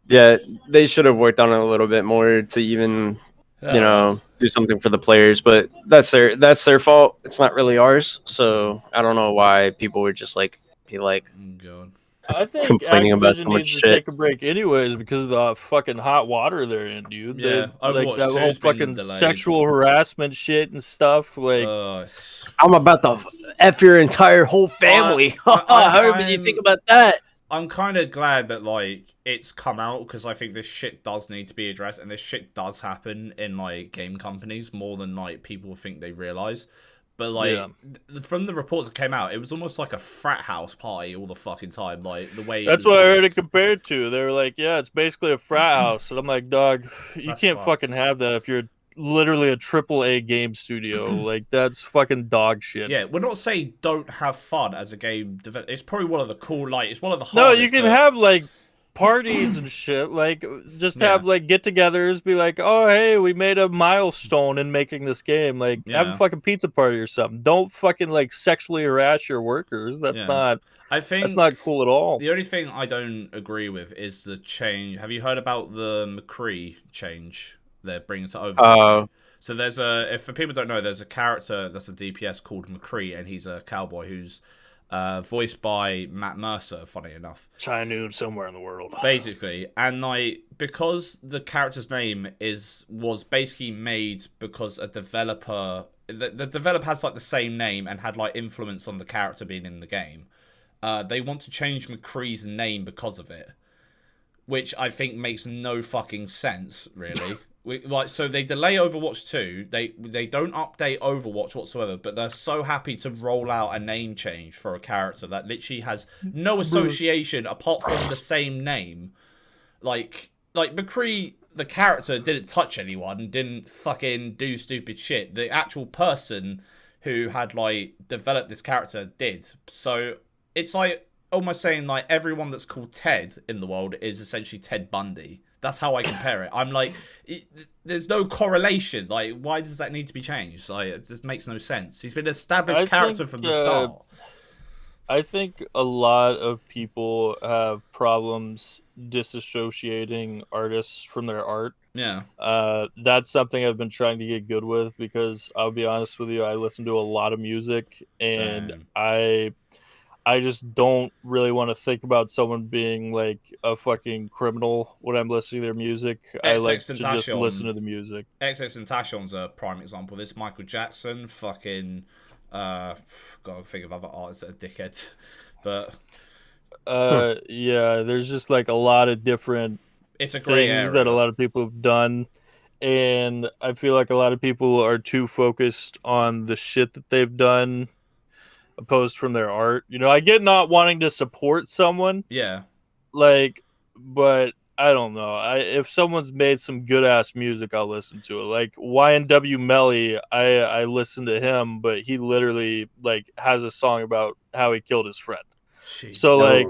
Yeah, they should have worked on it a little bit more to even, do something for the players. But that's their fault. It's not really ours. So I don't know why people would just be like. God. I think complaining about so Activision much needs to shit. take a break anyways because of the fucking hot water they're in, dude. Yeah, like that whole fucking sexual harassment shit and stuff. Like, I'm about to F your entire whole family. How do you think about that? I'm kind of glad that like it's come out because I think this shit does need to be addressed, and this shit does happen in like game companies more than like people think they realize. But like from the reports that came out, it was almost like a frat house party all the fucking time. Like the way that's what I heard it compared to. They were like, "Yeah, it's basically a frat house," and I'm like, "Dog, you can't fucking have that if you're literally a AAA game studio. Like that's fucking dog shit." Yeah, we're not saying don't have fun as a game developer. It's probably one of the cool it's one of the hardest. No, you can have like parties and shit, like just have like get-togethers, be like, oh hey, we made a milestone in making this game, like have a fucking pizza party or something. Don't fucking like sexually harass your workers. That's not cool at all. The only thing I don't agree with is the change. Have you heard about the McCree change they're bringing to Overwatch? So there's if for people don't know, there's a character that's a DPS called McCree, and he's a cowboy who's voiced by Matt Mercer, funny enough. Chinoon somewhere in the world. Basically. And like because the character's name was basically made because a developer the developer has like the same name and had like influence on the character being in the game. They want to change McCree's name because of it. Which I think makes no fucking sense, really. So they delay Overwatch 2. They don't update Overwatch whatsoever, but they're so happy to roll out a name change for a character that literally has no association apart from the same name. like McCree, the character, didn't touch anyone, didn't fucking do stupid shit. The actual person who had like developed this character did. So it's like almost saying like everyone that's called Ted in the world is essentially Ted Bundy. That's how I compare it. I'm like, there's no correlation. Like, why does that need to be changed? Like, it just makes no sense. He's been an established character from the start. I think a lot of people have problems disassociating artists from their art. Yeah. That's something I've been trying to get good with, because I'll be honest with you, I listen to a lot of music, and Same. I just don't really want to think about someone being like a fucking criminal when I'm listening to their music. I like to just listen to the music. XXXTentacion's a prime example. This Michael Jackson, fucking, gotta think of other artists that are dickheads, but yeah, there's just like a lot of different it's a great things that a lot of people have done, and I feel like a lot of people are too focused on the shit that they've done opposed from their art. You know, I get not wanting to support someone. Yeah. Like, but I don't know. If someone's made some good ass music, I'll listen to it. Like YNW Melly, I listen to him, but he literally like has a song about how he killed his friend. Jeez, so like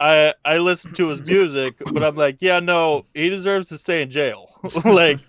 I listen to his music, but I'm like, yeah, no, he deserves to stay in jail. Like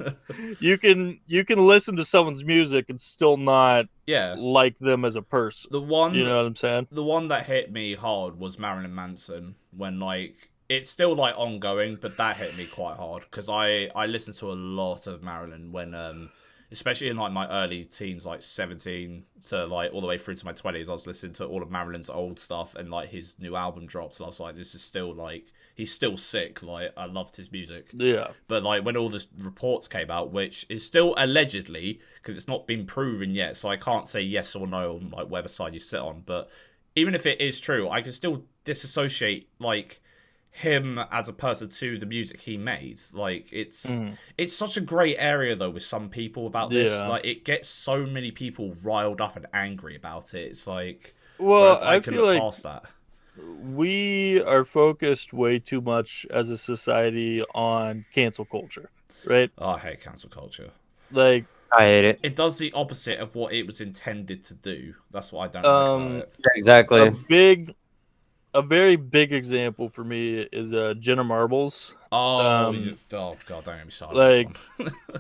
you can listen to someone's music and still not like them as a person. The one, you know what I'm saying? The one that hit me hard was Marilyn Manson, when like it's still like ongoing, but that hit me quite hard because I listened to a lot of Marilyn when especially in like my early teens, like 17 to like all the way through to my 20s. I was listening to all of Marilyn's old stuff, and like his new album dropped, and I was like, this is still like, he's still sick. Like, I loved his music. Yeah. But like when all the reports came out, which is still allegedly, because it's not been proven yet, so I can't say yes or no on like whatever side you sit on, but even if it is true, I can still disassociate like him as a person to the music he made. Like it's such a great area though with some people about this. Like it gets so many people riled up and angry about it. It's like, well, I can look past that. We are focused way too much as a society on cancel culture, right? Oh, I hate cancel culture. Like, I hate it. It does the opposite of what it was intended to do. That's what I don't like about it. Yeah, exactly. A very big example for me is Jenna Marbles. Oh, God, don't get me started. Like,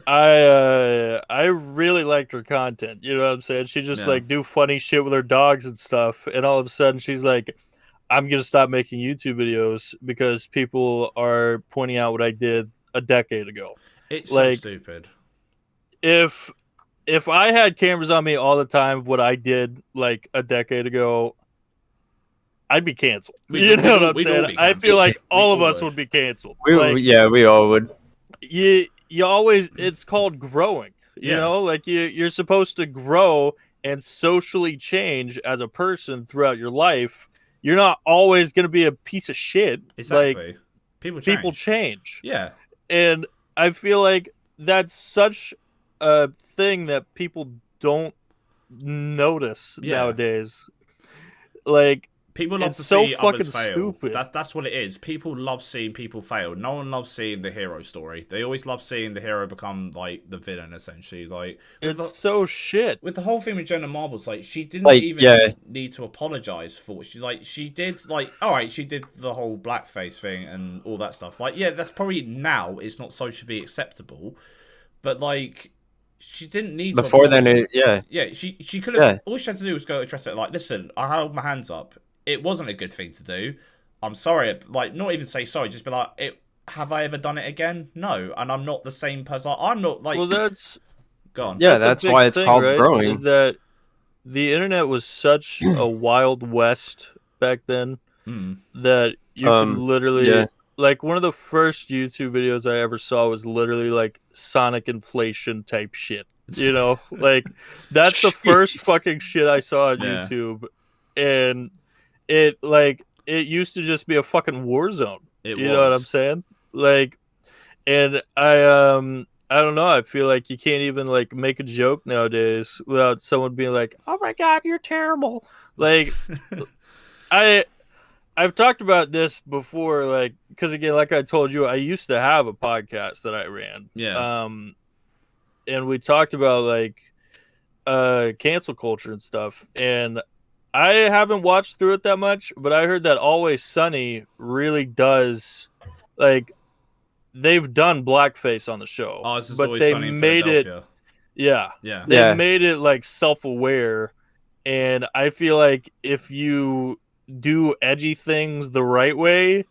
I really liked her content. You know what I'm saying? She just like do funny shit with her dogs and stuff, and all of a sudden she's like, "I'm gonna stop making YouTube videos because people are pointing out what I did a decade ago." It's like, so stupid. If I had cameras on me all the time of what I did like a decade ago, I'd be canceled. You know what I'm saying? I feel like all of us would be canceled. We all would. You always, it's called growing. You know, like you're supposed to grow and socially change as a person throughout your life. You're not always going to be a piece of shit. Exactly. Like, people change. Yeah. And I feel like that's such a thing that people don't notice nowadays. Like, people love to see others fail. Stupid. That's what it is. People love seeing people fail. No one loves seeing the hero story. They always love seeing the hero become like the villain, essentially. Like it's so shit. With the whole thing with Jenna Marbles, like she didn't even need to apologize for what she did. Like, all right, she did the whole blackface thing and all that stuff. Like, yeah, that's probably now it's not socially acceptable, but like, she didn't need to. Before then, she could have. All she had to do was go address it. Like, listen, I held my hands up. It wasn't a good thing to do. I'm sorry. Like, not even say sorry. Just be like, have I ever done it again? No. And I'm not the same person. I'm not like. Well, that's. Go on. Yeah, that's why it's called growing. Is that the internet was such a wild west back then that you could literally. Like, one of the first YouTube videos I ever saw was literally like Sonic inflation type shit. You know, like that's the first fucking shit I saw on YouTube, and it used to just be a fucking war zone. You know what I'm saying? Like, and I don't know. I feel like you can't even like make a joke nowadays without someone being like, "Oh my god, you're terrible." Like, I've talked about this before, like, because again, like I told you, I used to have a podcast that I ran. Yeah. And we talked about like cancel culture and stuff. And I haven't watched through it that much, but I heard that Always Sunny really does, like, they've done blackface on the show. Oh, this is but Always they Sunny in made it. Philadelphia. Yeah. They made it like self-aware. And I feel like if you do edgy things the right way,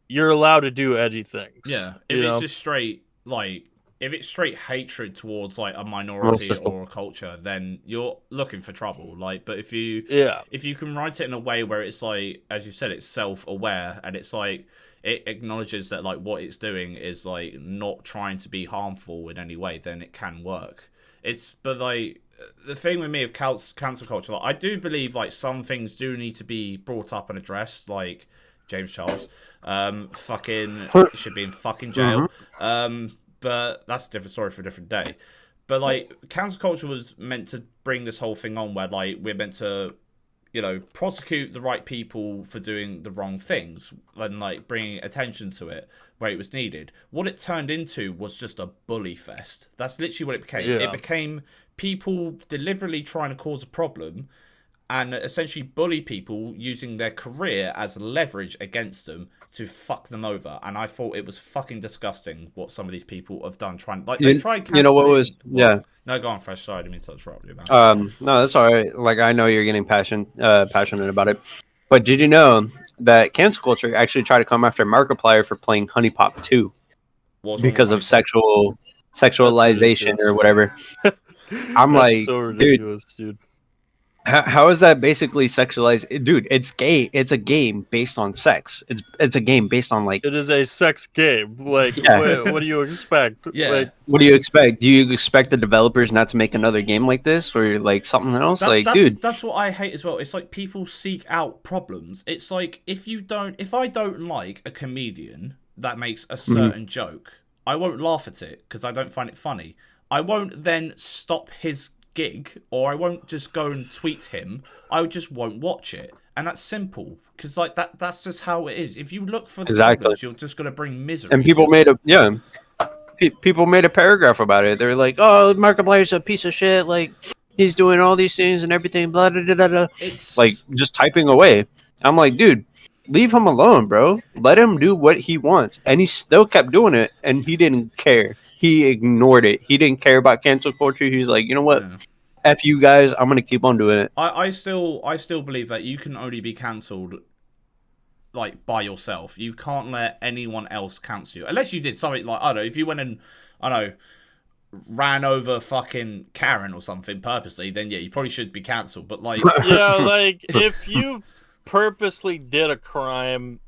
you're allowed to do edgy things. Yeah, if it's just straight, like, if it's straight hatred towards like a minority or a culture, then you're looking for trouble. Like, but if you can write it in a way where it's like, as you said, it's self-aware and it's like it acknowledges that like what it's doing is like not trying to be harmful in any way, then it can work. But like the thing with me of cancel culture, like, I do believe like some things do need to be brought up and addressed, like James Charles, fucking should be in fucking jail. But that's a different story for a different day. But like cancel culture was meant to bring this whole thing on where like we're meant to, you know, prosecute the right people for doing the wrong things and like bringing attention to it where it was needed. What it turned into was just a bully fest. That's literally what it became. It became people deliberately trying to cause a problem and essentially bully people using their career as leverage against them to fuck them over. And I thought it was fucking disgusting what some of these people have done. They tried canceling. You know what was? No, go on, Fresh. Sorry, I didn't mean to interrupt you, man. No, that's all right. Like, I know you're getting passionate about it. But did you know that cancel culture actually tried to come after Markiplier for playing Honey Pop 2 because of sexualization or whatever? I'm like, so ridiculous, dude. How is that basically sexualized? Dude, it's gay. It's a game based on sex. It's a game based on like... It is a sex game. Like, what do you expect? Yeah. Like, what do you expect? Do you expect the developers not to make another game like this or like something else? That's what I hate as well. It's like people seek out problems. It's like if I don't like a comedian that makes a certain joke, I won't laugh at it because I don't find it funny. I won't then stop his gig, or I won't just go and tweet him. I just won't watch it, and that's simple because like that's just how it is. If you look for the problems, you're just gonna bring misery. And people made a paragraph about it. They're like, "Oh, Markiplier's a piece of shit. Like, he's doing all these things and everything." Blah blah blah blah. It's like just typing away. I'm like, dude, leave him alone, bro. Let him do what he wants, and he still kept doing it, and he didn't care. He ignored it. He didn't care about cancel culture. He's like, you know what? Yeah. F you guys. I'm gonna keep on doing it. I still believe that you can only be cancelled like by yourself. You can't let anyone else cancel you unless you did something like, I don't know, if you went and ran over fucking Karen or something purposely, then yeah, you probably should be cancelled. But like, yeah, like if you purposely did a crime,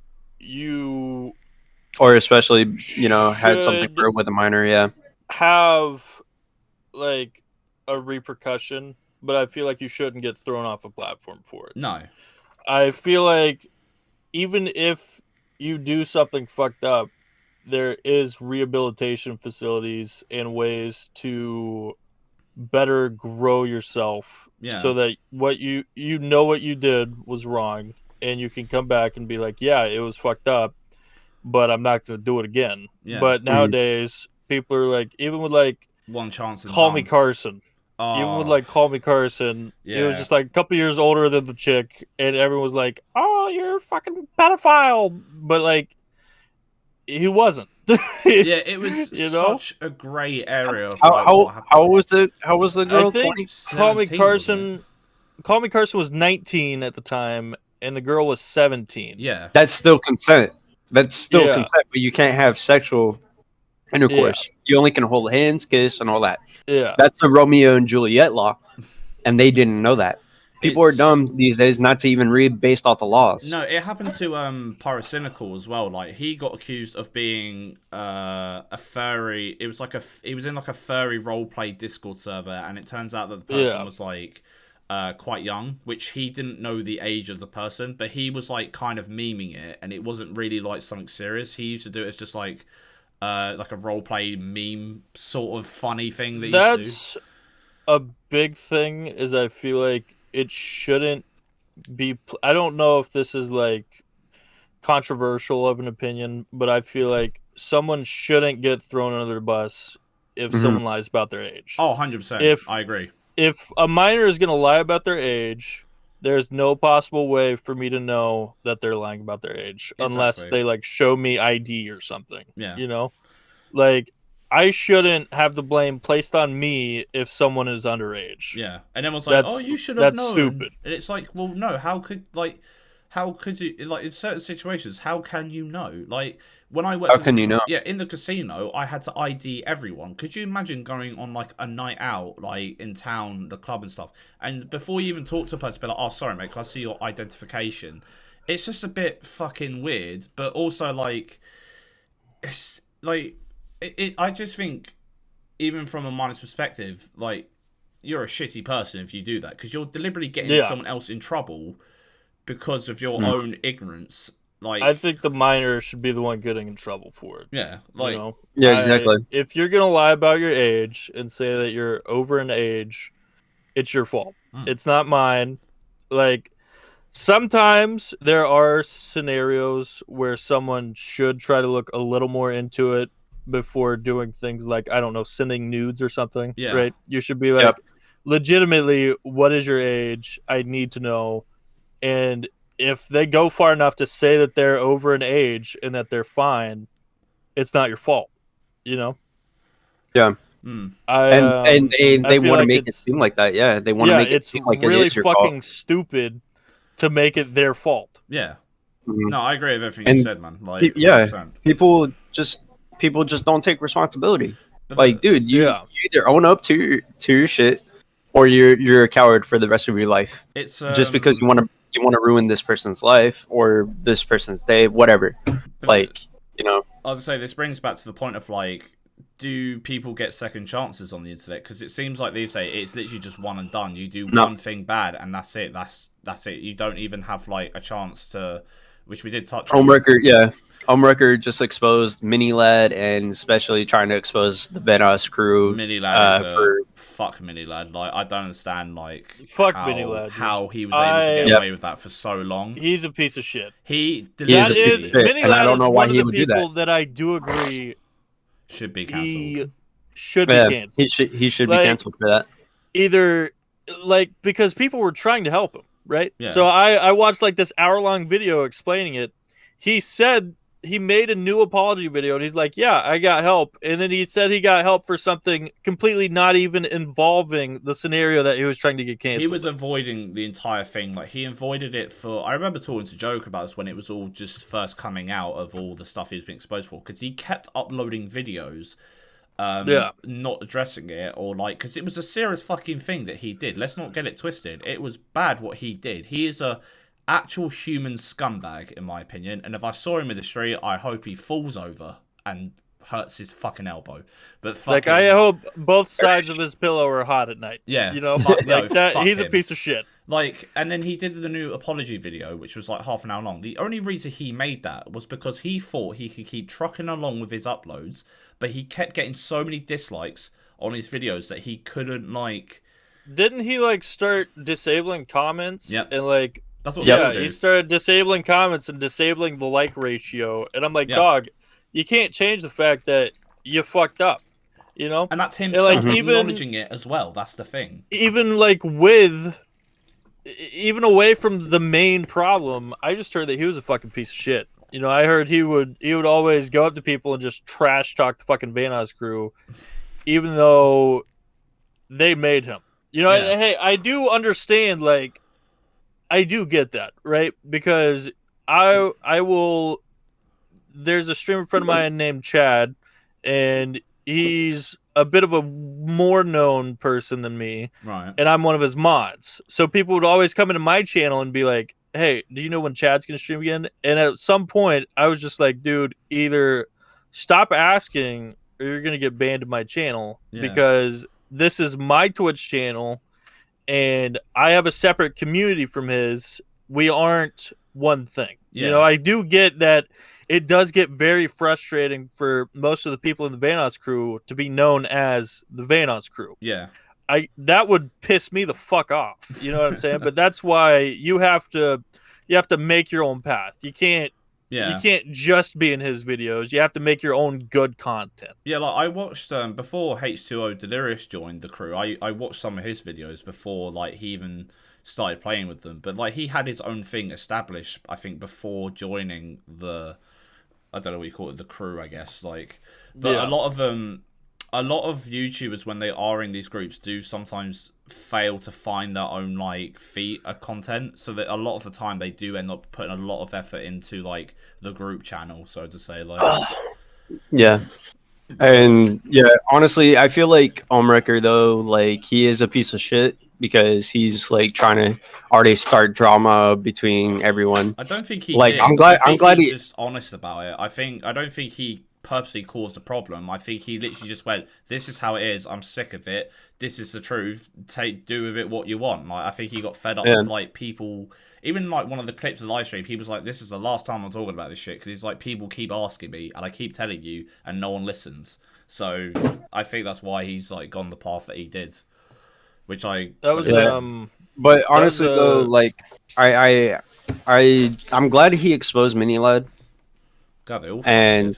or especially, had something with a minor, have like a repercussion, but I feel like you shouldn't get thrown off a platform for it. No. I feel like even if you do something fucked up, there is rehabilitation facilities and ways to better grow yourself so that what you what you did was wrong, and you can come back and be like, yeah, it was fucked up, but I'm not going to do it again. Yeah. But nowadays, people are like, even with like one chance, Call Me Carson. Even with like Call Me Carson, it was just like a couple years older than the chick, and everyone was like, "Oh, you're a fucking pedophile," but like he wasn't. Yeah, it was such a gray area. Of how was the girl? I think Call Me Carson was 19 at the time, and the girl was 17. Yeah, that's still consent. Consent, but you can't have sexual intercourse. Yeah. You only can hold hands, kiss, and all that. Yeah, that's the Romeo and Juliet law, and they didn't know that. People are dumb these days not to even read based off the laws. No, it happened to Pyrocynical as well. Like, he got accused of being a furry. It was like he was in like a furry roleplay Discord server, and it turns out that the person was like quite young, which he didn't know the age of the person, but he was like kind of memeing it, and it wasn't really like something serious. He used to do it as just like a roleplay meme sort of funny thing that that's a big thing. Is I feel like it shouldn't be. I don't know if this is like controversial of an opinion, but I feel like someone shouldn't get thrown under the bus if someone lies about their age. Oh, 100%. I agree. If a minor is going to lie about their age, there's no possible way for me to know that they're lying about their age unless they like show me ID or something. Yeah. You know? Like, I shouldn't have the blame placed on me if someone is underage. Yeah. And everyone's like, oh, you should have known. That's stupid. And it's like, well, no, how could you, like, in certain situations, how can you know? Like, when I worked... How can you know? Yeah, in the casino, I had to ID everyone. Could you imagine going on, like, a night out, like, in town, the club and stuff, and before you even talk to a person, be like, oh, sorry, mate, can I see your identification? It's just a bit fucking weird, but also, like, it's, like, I just think, even from a minor's perspective, like, you're a shitty person if you do that, because you're deliberately getting someone else in trouble because of your own ignorance. Like, I think the minor should be the one getting in trouble for it. Yeah, like, you know? Yeah, exactly. If you're gonna lie about your age and say that you're over an age, it's your fault. It's not mine. Like, sometimes there are scenarios where someone should try to look a little more into it before doing things like, I don't know, sending nudes or something. Yeah. Right? You should be like, legitimately, what is your age? I need to know. And if they go far enough to say that they're over an age and that they're fine, it's not your fault, you know? Yeah. And they want to make it seem like that. Yeah, they want to make it seem like really it is your fucking fault. stupid to make it their fault. Yeah. No, I agree with everything you said, man. Like, yeah, 100%. people just don't take responsibility. Like, dude, you either own up to your shit, or you're a coward for the rest of your life. It's just because you want to ruin this person's life or this person's day, whatever. Like, you know. I was gonna say, this brings back to the point of, like, do people get second chances on the internet? Because it seems like these days it's literally just one and done. You do one thing bad and that's it. That's it. You don't even have, like, a chance to, which we did touch on. Home Record just exposed Mini Lad, and especially trying to expose the Venos crew. Mini Lad fuck Mini Lad. Like, I don't understand, like, Mini Lad, how he was able to get away with that for so long. He's a piece of shit. He deliberately. Mini Lad I don't know why he would do that I do agree should be cancelled. He should be canceled. He should be canceled for that. Either, like, because people were trying to help him, right? Yeah. So I watched, like, this hour-long video explaining it. He said he made a new apology video, and he's like, yeah, I got help. And then he said he got help for something completely not even involving the scenario that he was trying to get canceled. He was avoiding the entire thing. Like, he avoided it for... I remember talking to Joke about this when it was all just first coming out of all the stuff he was being exposed for, because he kept uploading videos not addressing it, or, like... Because it was a serious fucking thing that he did. Let's not get it twisted. It was bad what he did. He is a actual human scumbag, in my opinion, and if I saw him in the street, I hope he falls over and hurts his fucking elbow. But like, I hope both sides of his pillow are hot at night. Yeah, you know, like that. He's a piece of shit. Like, and then he did the new apology video, which was like half an hour long. The only reason he made that was because he thought he could keep trucking along with his uploads, but he kept getting so many dislikes on his videos that he couldn't, like... Didn't he, like, start disabling comments? Yep. And, like... That's what he started disabling comments and disabling the like ratio. And I'm like, dog, you can't change the fact that you fucked up, you know? And that's him acknowledging it as well. That's the thing. Even, like, even away from the main problem, I just heard that he was a fucking piece of shit. You know, I heard he would always go up to people and just trash talk the fucking Vanos crew, even though they made him. You know, and, hey, I do understand, like, I do get that, right? Because I will... There's a streamer friend of mine named Chad, and he's a bit of a more known person than me. Right. And I'm one of his mods. So people would always come into my channel and be like, hey, do you know when Chad's going to stream again? And at some point, I was just like, dude, either stop asking or you're going to get banned to my channel, because this is my Twitch channel and I have a separate community from his. We aren't one thing. You know, I do get that it does get very frustrating for most of the people in the Vanos crew to be known as the Vanos crew. Yeah. That would piss me the fuck off. You know what I'm saying? But that's why you have to make your own path. You can't You can't just be in his videos. You have to make your own good content. Yeah, like I watched before H2O Delirious joined the crew. I watched some of his videos before like he even started playing with them. But like he had his own thing established, I think, before joining the, I don't know what you call it, the crew, I guess. Like, but a lot of YouTubers, when they are in these groups, do sometimes fail to find their own like feed of content. So that a lot of the time they do end up putting a lot of effort into like the group channel, so to say. Like, yeah, and yeah, honestly, I feel like Omrecker though, like he is a piece of shit because he's like trying to already start drama between everyone. I don't think he like. did. I'm glad he's just honest about it. I don't think he purposely caused a problem. I think he literally just went, "This is how it is. I'm sick of it. This is the truth. Do with it what you want." Like I think he got fed up with like people. Even like one of the clips of the live stream, he was like, "This is the last time I'm talking about this shit," because he's like, people keep asking me and I keep telling you, and no one listens. So I think that's why he's like gone the path that he did. Which I but honestly though, like I'm glad he exposed Mini Lad. God, they all and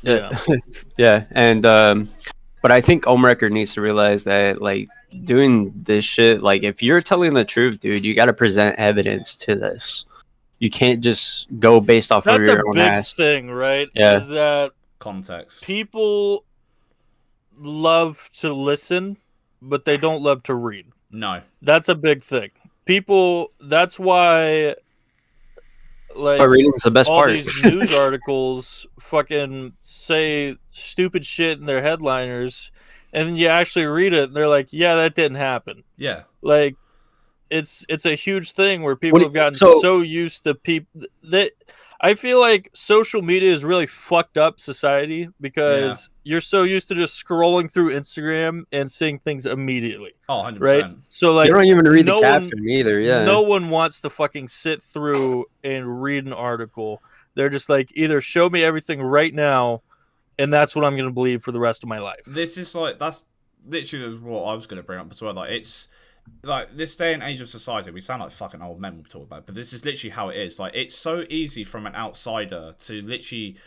did. yeah, and but I think Omrecker needs to realize that like doing this shit, like if you're telling the truth, dude, you got to present evidence to this. You can't just go based off of your own ass. That's a big thing, right? Yeah. Is that context? People love to listen, but they don't love to read. No. That's a big thing. People, that's why like but reading's the best all part. these news articles fucking say stupid shit in their headliners, and then you actually read it and they're like, yeah, that didn't happen. Yeah. Like it's a huge thing where people have gotten so used to people that I feel like social media is really fucked up society because you're so used to just scrolling through Instagram and seeing things immediately. Oh, 100%. Right? So like you don't even read the caption either. Yeah. No one wants to fucking sit through and read an article. They're just like, either show me everything right now, and that's what I'm going to believe for the rest of my life. This is like, that's literally what I was going to bring up as well. Like, it's like this day and age of society, we sound like fucking old men we talk about, but this is literally how it is. Like, it's so easy from an outsider to literally,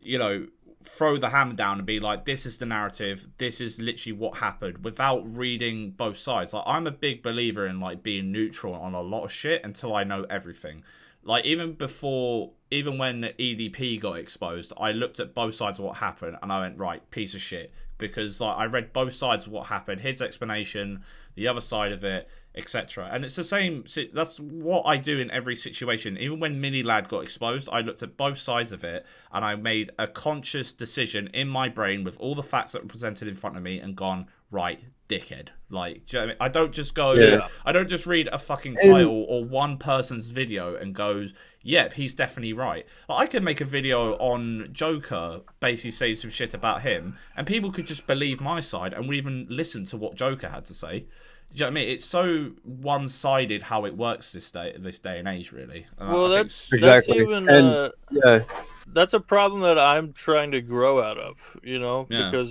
you know, throw the hammer down and be like, this is the narrative, this is literally what happened, without reading both sides. Like, I'm a big believer in like being neutral on a lot of shit until I know everything. Like, even when EDP got exposed, I looked at both sides of what happened and I went, right, piece of shit. Because like I read both sides of what happened, his explanation, the other side of it, etc. And it's the same. That's what I do in every situation. Even when Mini Lad got exposed, I looked at both sides of it and I made a conscious decision in my brain with all the facts that were presented in front of me and gone, right, dickhead. Like, do you know what I mean? I don't just go, I don't just read a fucking title or one person's video and goes, yep, he's definitely right. Like, I could make a video on Joker, basically saying some shit about him, and people could just believe my side and would even listen to what Joker had to say. Do you know what I mean? It's so one-sided how it works this day and age, really. Well, that's exactly. That's even that's a problem that I'm trying to grow out of, you know, because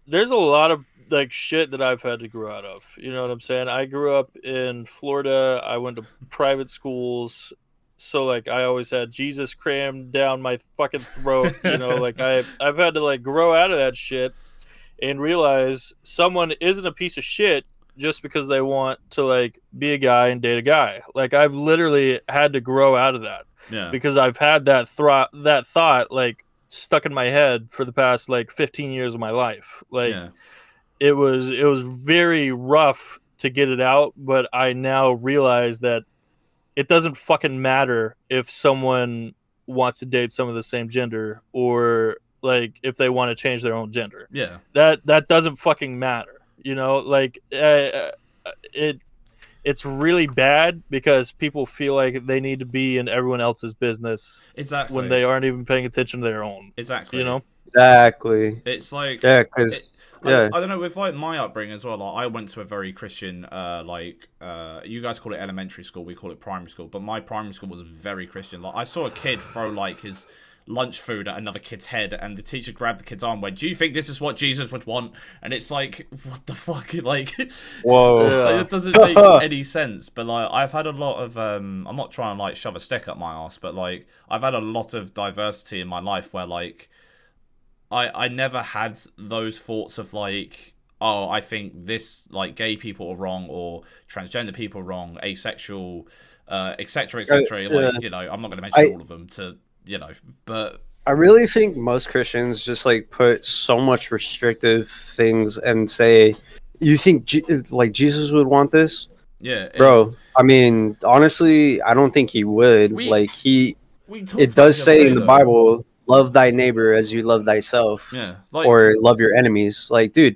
there's a lot of like shit that I've had to grow out of. You know what I'm saying? I grew up in Florida. I went to private schools. So like I always had Jesus crammed down my fucking throat, you know, like I've had to like grow out of that shit and realize someone isn't a piece of shit just because they want to like be a guy and date a guy. Like I've literally had to grow out of that. Yeah. Because I've had that thought like stuck in my head for the past like 15 years of my life. Like it was very rough to get it out, but I now realize that it doesn't fucking matter if someone wants to date someone of the same gender or like if they want to change their own gender. Yeah. That doesn't fucking matter. You know, like it's really bad because people feel like they need to be in everyone else's business when they aren't even paying attention to their own. Exactly. You know? Exactly. It's like because I don't know, with like my upbringing as well, like I went to a very Christian you guys call it elementary school, we call it primary school, but my primary school was very Christian. Like I saw a kid throw like his lunch food at another kid's head, and the teacher grabbed the kid's arm and went, "Do you think this is what Jesus would want?" And it's like, what the fuck? Like, whoa, like, it doesn't make any sense. But like, I've had a lot of I'm not trying to like shove a stick up my ass, but like, I've had a lot of diversity in my life where like I never had those thoughts of like, oh, I think this, like, gay people are wrong, or transgender people are wrong, asexual, etc., etc. Like, you know, I'm not going to mention all of them to, you know, but I really think most Christians just like put so much restrictive things and say, "You think like Jesus would want this?" Yeah, bro. I mean, honestly, I don't think he would. It does say in the Bible, "Love thy neighbor as you love thyself." Yeah, like, or love your enemies. Like, dude,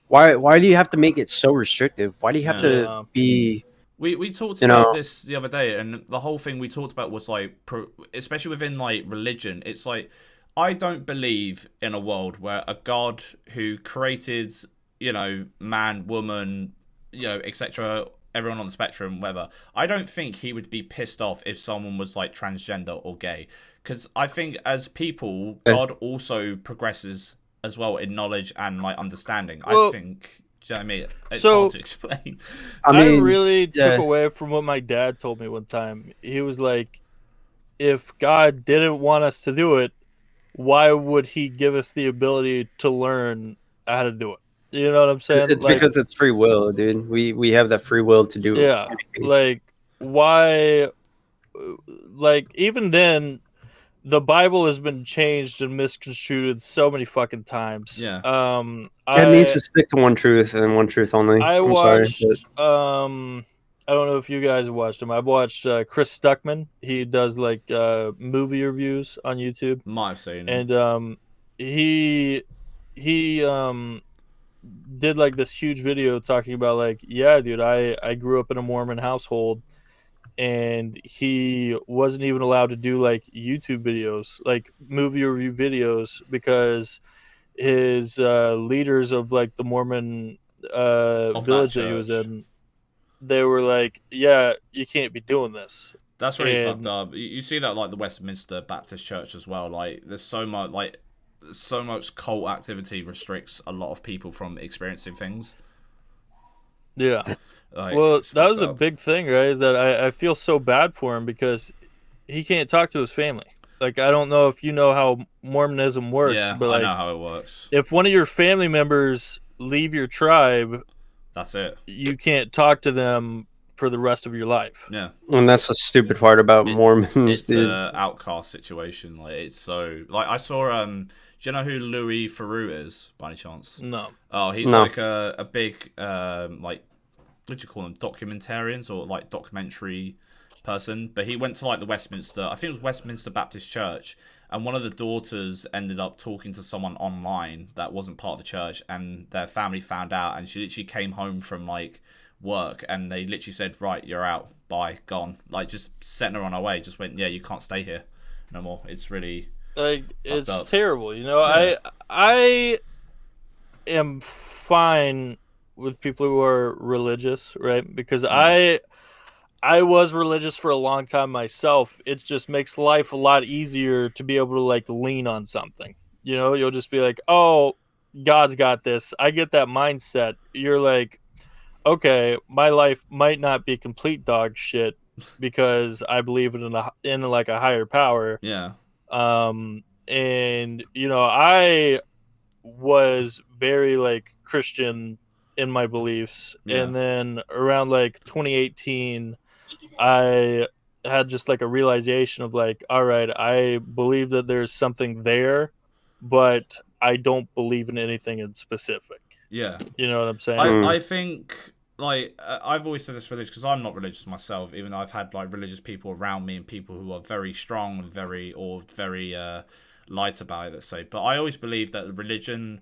why do you have to make it so restrictive? Why do you have to be? We talked about this the other day, and the whole thing we talked about was like, especially within like religion, it's like, I don't believe in a world where a God who created, you know, man, woman, you know, etc., everyone on the spectrum, whatever, I don't think he would be pissed off if someone was like transgender or gay, because I think as people, God also progresses as well in knowledge and like understanding. Well, I think. Do you know what I mean? It's hard to explain. I really took away from what my dad told me one time. He was like, if God didn't want us to do it, why would he give us the ability to learn how to do it? You know what I'm saying? It's like, because it's free will, dude. We have that free will to do it. Yeah. Like, why? Like, even then, the Bible has been changed and misconstrued so many fucking times. Yeah. It needs to stick to one truth and one truth only. I watched. I don't know if you guys watched him. I've watched Chris Stuckman. He does like movie reviews on YouTube. Might have seen him. And he did like this huge video talking about like, yeah, dude, I grew up in a Mormon household. And he wasn't even allowed to do like YouTube videos, like movie review videos, because his leaders of like the Mormon village that he was in, they were like, yeah, you can't be doing this. That's really fucked up. You see that like the Westminster Baptist Church as well. Like, there's so much cult activity restricts a lot of people from experiencing things. Yeah. Like, well, that was a big thing, right? Is that I feel so bad for him because he can't talk to his family. Like, I don't know if you know how Mormonism works, but like, I know how it works. If one of your family members leave your tribe, that's it. You can't talk to them for the rest of your life. Yeah, and that's the stupid part about Mormons. It's an outcast situation. Like, it's so like, I saw do you know who Louis Theroux is by any chance? No. Oh, he's like a big like, what do you call them, documentarians or like documentary person, but he went to like the Westminster, I think it was Westminster Baptist Church, and one of the daughters ended up talking to someone online that wasn't part of the church, and their family found out, and she literally came home from like work, and they literally said, right, you're out, bye, gone, like just sent her on her way, just went, yeah, you can't stay here no more. It's really like, it's terrible, you know. Yeah. I am fine with people who are religious, right? Because I was religious for a long time myself. It just makes life a lot easier to be able to like lean on something. You know, you'll just be like, "Oh, God's got this." I get that mindset. You're like, "Okay, my life might not be complete dog shit because I believe in like a higher power." Yeah. And you know, I was very like Christian in my beliefs, and then around like 2018 I had just like a realization of like, all right, I believe that there's something there, but I don't believe in anything in specific. Yeah, you know what I'm saying? I think like, I've always said this for this because I'm not religious myself, even though I've had like religious people around me and people who are very strong and very light about it, let's say. But I always believe that religion,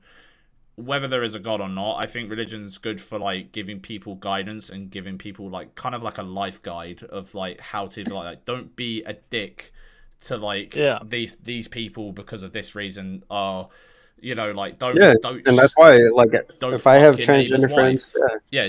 whether there is a God or not, I think religion's good for like giving people guidance and giving people like kind of like a life guide of like how to like don't be a dick to like these people because of this reason. You know, like and that's why, like, if I have transgender friends,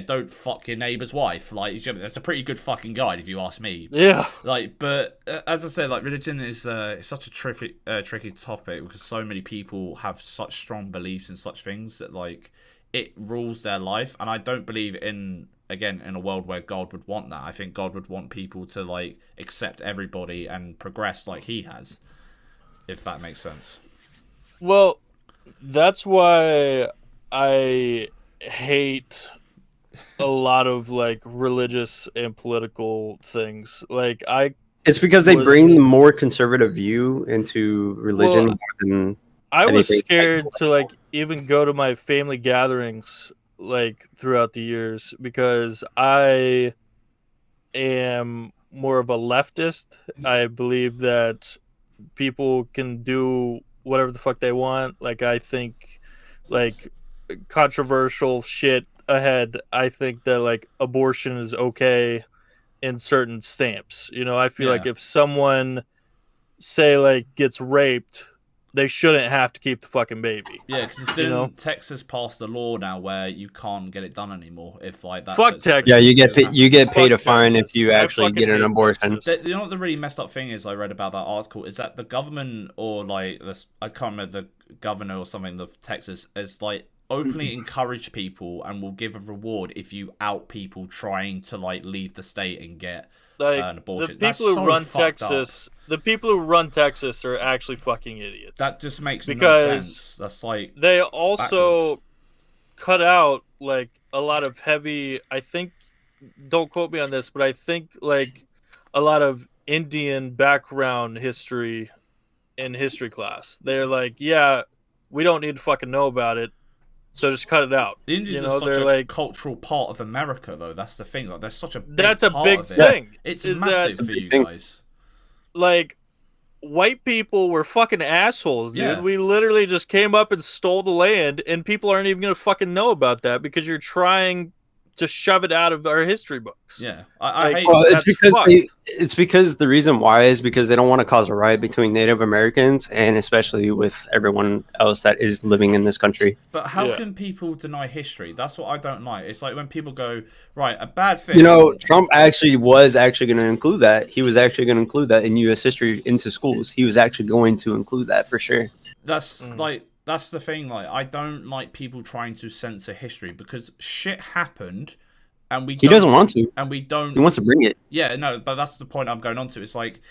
don't fuck your neighbor's wife. Like, that's a pretty good fucking guide if you ask me. Yeah. Like, but as I said, like, religion is such a tricky topic because so many people have such strong beliefs in such things that like it rules their life, and I don't believe in a world where God would want that. I think God would want people to like accept everybody and progress like He has, if that makes sense. Well, that's why I hate a lot of like religious and political things. Like it's because they bring the more conservative view into religion more than I was scared to like even go to my family gatherings like throughout the years because I am more of a leftist. I believe that people can do whatever the fuck they want. Like I think like controversial shit ahead. I think that like abortion is okay in certain stamps. You know, I feel like if someone say like gets raped, they shouldn't have to keep the fucking baby. Yeah, because Texas passed a law now where you can't get it done anymore if like that. Fuck Texas. Yeah, you get paid a fine if you actually get an abortion. You know what the really messed up thing is? I read about that article is that the government or like I can't remember the governor or something of Texas is like openly encourage people and will give a reward if you out people trying to like leave the state and get an abortion. The people who run Texas. The people who run Texas are actually fucking idiots. That just makes no sense. That's like they also cut out like a lot of heavy. I think, don't quote me on this, but I think like a lot of Indian background history in history class. They're like, yeah, we don't need to fucking know about it, so just cut it out. The Indians are such a cultural part of America, though. That's the thing. Like, there's such a big part big of it. Thing. It's massive for you guys. Like, white people were fucking assholes, dude. Yeah. We literally just came up and stole the land, and people aren't even gonna fucking know about that because you're trying to shove it out of our history books. Yeah, I hate. Well, it's because the reason why is because they don't want to cause a riot between Native Americans and especially with everyone else that is living in this country. But how can people deny history? That's what I don't like. It's like when people go, right, a bad thing. You know, Trump was actually going to include that. He was actually going to include that in U.S. history into schools. He was actually going to include that for sure. That's like. That's the thing, like, I don't like people trying to censor history because shit happened and he doesn't want to. And we don't... He wants to bring it. Yeah, no, but that's the point I'm going on to. It's like,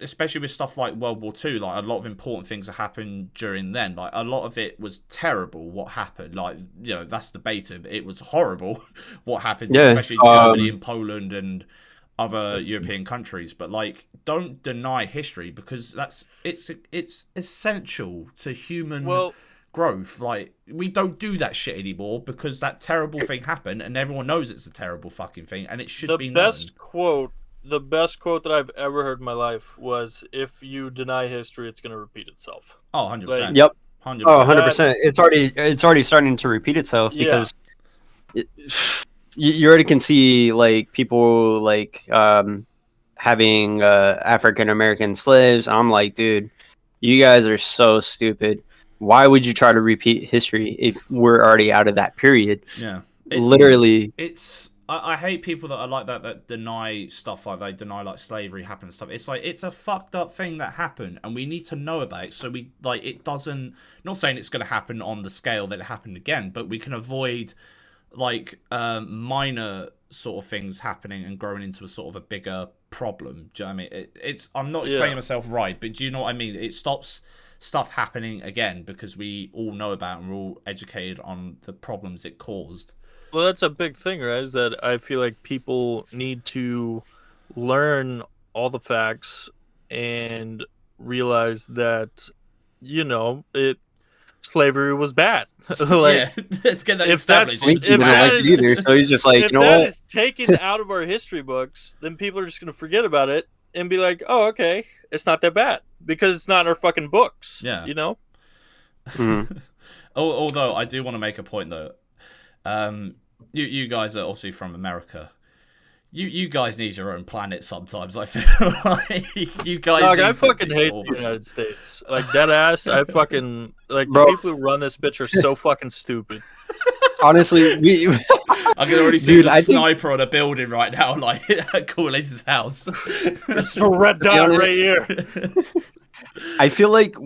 especially with stuff like World War II, like, a lot of important things that happened during then. Like, a lot of it was terrible, what happened. Like, you know, that's debated. It was horrible, what happened, especially in Germany and Poland and other European countries, but like, don't deny history because it's essential to human growth. Like, we don't do that shit anymore because that terrible thing happened, and everyone knows it's a terrible fucking thing, and it should be known. The best quote that I've ever heard in my life was, "If you deny history, it's going to repeat itself." Oh, 100%. Like, yep. 100%. Oh, 100%. It's already starting to repeat itself because. You already can see like people like having African American slaves. I'm like, dude, you guys are so stupid. Why would you try to repeat history if we're already out of that period? Yeah, literally. I hate people that are like that deny stuff like they deny like slavery happened and stuff. It's like it's a fucked up thing that happened, and we need to know about it so we like it doesn't. Not saying it's going to happen on the scale that it happened again, but we can avoid like minor sort of things happening and growing into a sort of a bigger problem. Do you know what I mean? It's I'm not explaining myself right, but do you know what I mean? It stops stuff happening again because we all know about and we're all educated on the problems it caused. Well, that's a big thing, right? Is that I feel like people need to learn all the facts and realize that, you know, slavery was bad. Like, let's get that established. So he's just like, if you know that what? is taken out of our history books, then people are just going to forget about it and be like, oh, okay, it's not that bad because it's not in our fucking books. Yeah, you know. Although I do want to make a point though. You guys are obviously from America. You guys need your own planet sometimes. I feel like you guys. Dog, I fucking hate the United States. Like dead ass. I fucking like the people who run this bitch are so fucking stupid. Honestly, I can already see the sniper on a building right now, like at CoolAce's house. It's a red dot right here. I feel like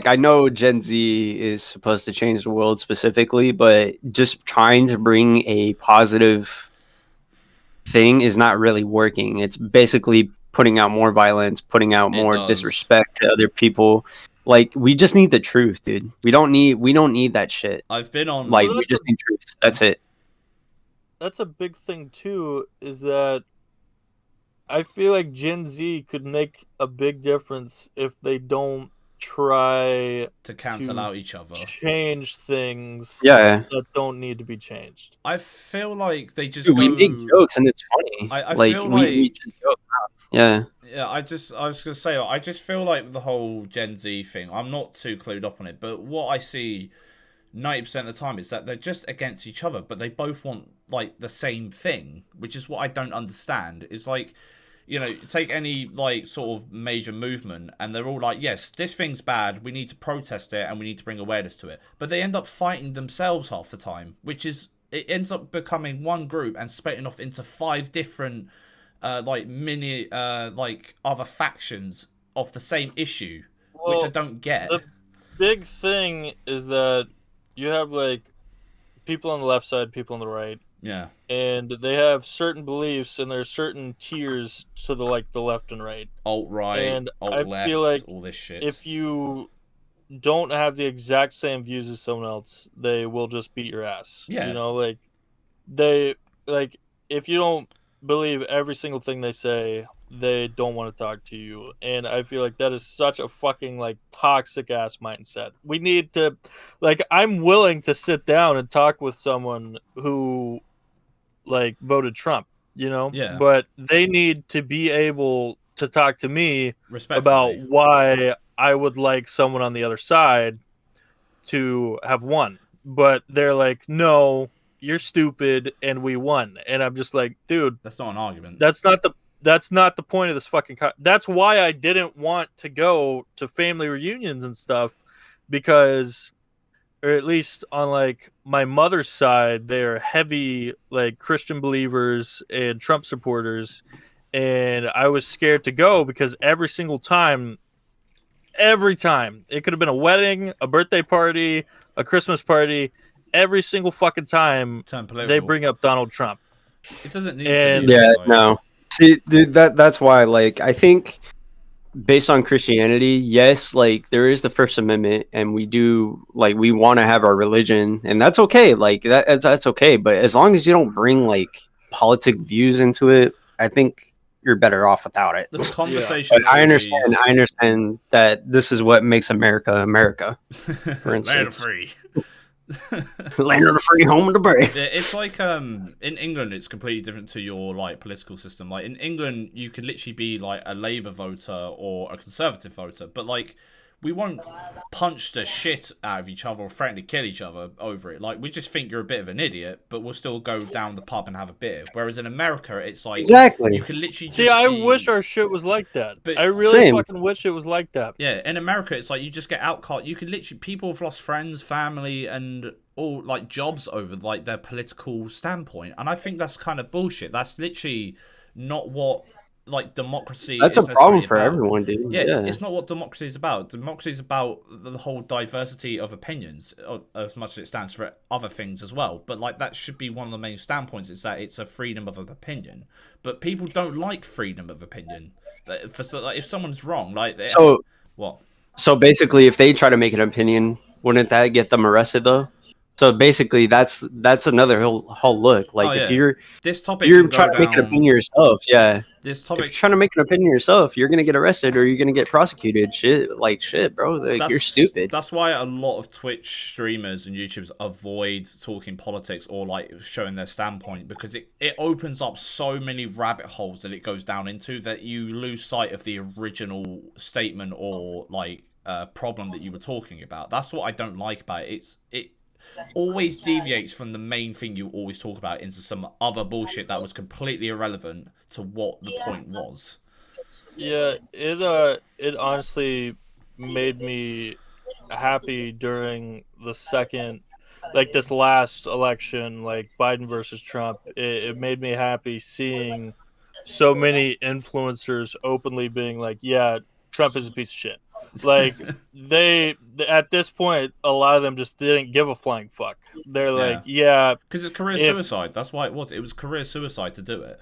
I know Gen Z is supposed to change the world specifically, but just trying to bring a positive thing is not really working. It's basically putting out more violence, putting out more disrespect to other people. Like, we just need the truth, dude. We don't need that shit. I've been on we just need truth. That's it. That's a big thing too, is that I feel like Gen Z could make a big difference if they don't try to cancel out each other, change things that don't need to be changed. I feel like they just we make jokes and it's funny. I feel like we just joke. Yeah, I was gonna say, I just feel like the whole Gen Z thing, I'm not too clued up on it, but what I see 90% of the time is that they're just against each other, but they both want like the same thing, which is what I don't understand. It's like, you know, take any like sort of major movement and they're all like, yes, this thing's bad, we need to protest it and we need to bring awareness to it. But they end up fighting themselves half the time, which is, it ends up becoming one group and splitting off into 5 different like mini like other factions of the same issue, which I don't get. The big thing is that you have like people on the left side, people on the right. Yeah. And they have certain beliefs, and there's certain tiers to the left and right. Alt-right, and alt-left, I feel like all this shit. If you don't have the exact same views as someone else, they will just beat your ass. Yeah. You know, like if you don't believe every single thing they say, they don't want to talk to you. And I feel like that is such a fucking like toxic ass mindset. We need to, like, I'm willing to sit down and talk with someone who like voted Trump, you know? Yeah. But they need to be able to talk to me about why I would like someone on the other side to have won. But they're like, no, you're stupid and we won. And I'm just like, dude, that's not an argument. That's not the point of this fucking that's why I didn't want to go to family reunions and stuff, because, or at least on like my mother's side, they're heavy like Christian believers and Trump supporters, and I was scared to go because every time it could have been a wedding, a birthday party, a Christmas party, every single fucking time they bring up Donald Trump. It doesn't need to be. Yeah, no. See, dude, that's why, like, I think based on Christianity, yes, like, there is the First Amendment, and we do, like, we want to have our religion, and that's okay. Like, that's okay. But as long as you don't bring, like, politic views into it, I think you're better off without it. The conversation. But I understand that this is what makes America America. For instance. Land free. Land of the free, home of the brave. It's like in England, it's completely different to your like political system. Like in England, you could literally be like a Labour voter or a Conservative voter, but like we won't punch the shit out of each other or threaten to kill each other over it. Like we just think you're a bit of an idiot, but we'll still go down the pub and have a beer. Whereas in America, it's like exactly you can literally see. I wish our shit was like that. But I really fucking wish it was like that. Yeah, in America, it's like you just get outcast. You can literally people have lost friends, family, and all like jobs over like their political standpoint, and I think that's kind of bullshit. That's literally not what like democracy. That's is a problem for about. everyone, dude. Yeah, it's not what democracy is about. Democracy is about the whole diversity of opinions, as much as it stands for other things as well. But like that should be one of the main standpoints: is that it's a freedom of opinion. But people don't like freedom of opinion. If someone's wrong, like what? So basically, if they try to make an opinion, wouldn't that get them arrested though? So basically, that's another whole look. Like if you're trying to make an opinion yourself, This topic, if you're trying to make an opinion yourself, you're gonna get arrested or you're gonna get prosecuted. Shit, bro. Like, you're stupid. That's why a lot of Twitch streamers and YouTubers avoid talking politics or like showing their standpoint, because it opens up so many rabbit holes that it goes down into that you lose sight of the original statement or like problem that you were talking about. That's what I don't like about it. always deviates from the main thing you always talk about into some other bullshit that was completely irrelevant to what the point was. Yeah, it honestly made me happy during the second, like this last election, like Biden versus Trump. It made me happy seeing so many influencers openly being like, yeah, Trump is a piece of shit. Like they at this point, a lot of them just didn't give a flying fuck. They're like, yeah, because it's career suicide. That's why it was. It was career suicide to do it.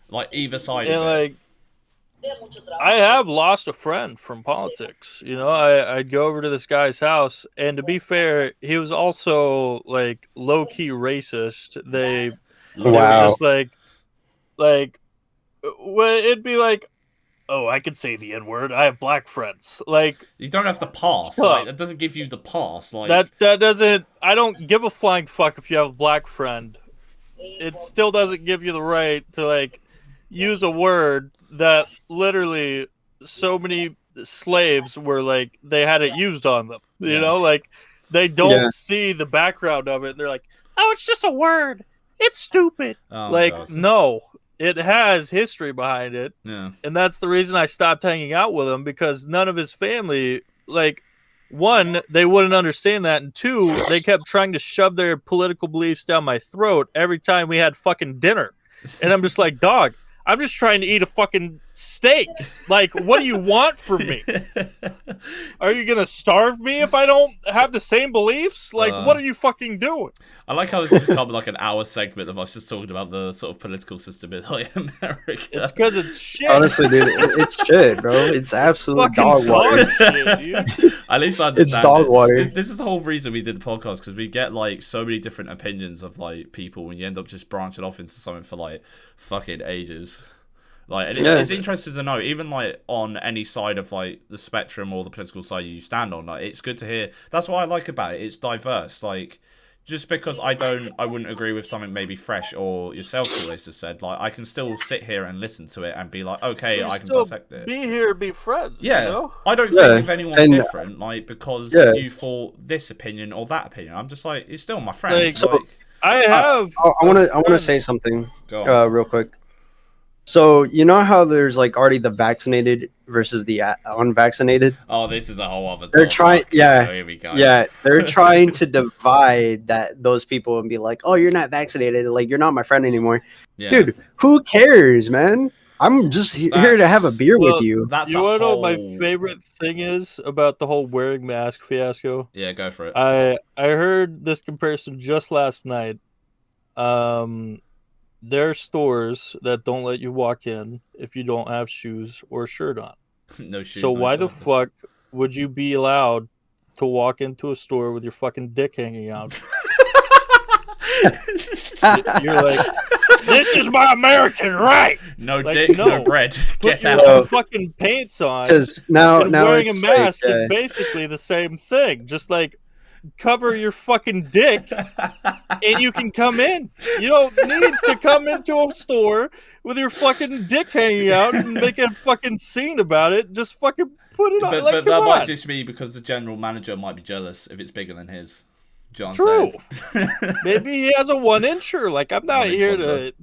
Like either side of it. Like, I have lost a friend from politics. You know, I'd go over to this guy's house, and to be fair, he was also like low key racist. They were just like, well, it'd be like, oh, I can say the N-word. I have black friends. Like, you don't have the pass. Like, that doesn't give you the pass. Like that doesn't. I don't give a flying fuck if you have a black friend. It still doesn't give you the right to like use a word that literally so many slaves were like they had it used on them. You know, like they don't see the background of it. They're like, oh, it's just a word. It's stupid. Oh, like, God. no. It has history behind it. Yeah. And that's the reason I stopped hanging out with him, because none of his family, like, one, they wouldn't understand that, and two, they kept trying to shove their political beliefs down my throat every time we had fucking dinner. And I'm just like, dog, I'm just trying to eat a fucking steak. Like, what do you want from me? Are you going to starve me if I don't have the same beliefs? Like, what are you fucking doing? I like how this has become like an hour segment of us just talking about the sort of political system in like America. It's because it's shit. Honestly, dude, it's shit, bro. It's absolute dog water. Shit, dude. At least I understand. It's dog water. This is the whole reason we did the podcast, because we get like so many different opinions of like people, and you end up just branching off into something for like fucking ages. Like, and it's interesting to know, even like on any side of like the spectrum or the political side you stand on, like it's good to hear. That's what I like about it. It's diverse. Like, just because I wouldn't agree with something maybe Fresh or yourself, CoolAce has said, like I can still sit here and listen to it and be like, okay, I can dissect it. Be here, be friends. Yeah, you know? I don't think of anyone different, like because you thought this opinion or that opinion. I'm just like, it's still my friend. Like, I want to say something real quick. So you know how there's like already the vaccinated versus the unvaccinated? Oh, this is a whole other. They're trying, here we go. They're trying to divide those people and be like, oh, you're not vaccinated, like you're not my friend anymore. Yeah. Dude, who cares, man? I'm just here to have a beer with you. That's you want to know what my favorite thing is about the whole wearing mask fiasco? Yeah, go for it. I heard this comparison just last night. There are stores that don't let you walk in if you don't have shoes or a shirt on. No shoes. So no why shirts. the fuck would you be allowed to walk into a store with your fucking dick hanging out? You're like, this is my American right. No like, dick, no bread. Get out. Put your fucking pants on. Because now wearing a mask is basically the same thing. Just like, cover your fucking dick and you can come in. You don't need to come into a store with your fucking dick hanging out and make a fucking scene about it. Just fucking put it on. But that might just be because the general manager might be jealous if it's bigger than his. John True. Maybe he has a 1-incher. Like, I'm not here to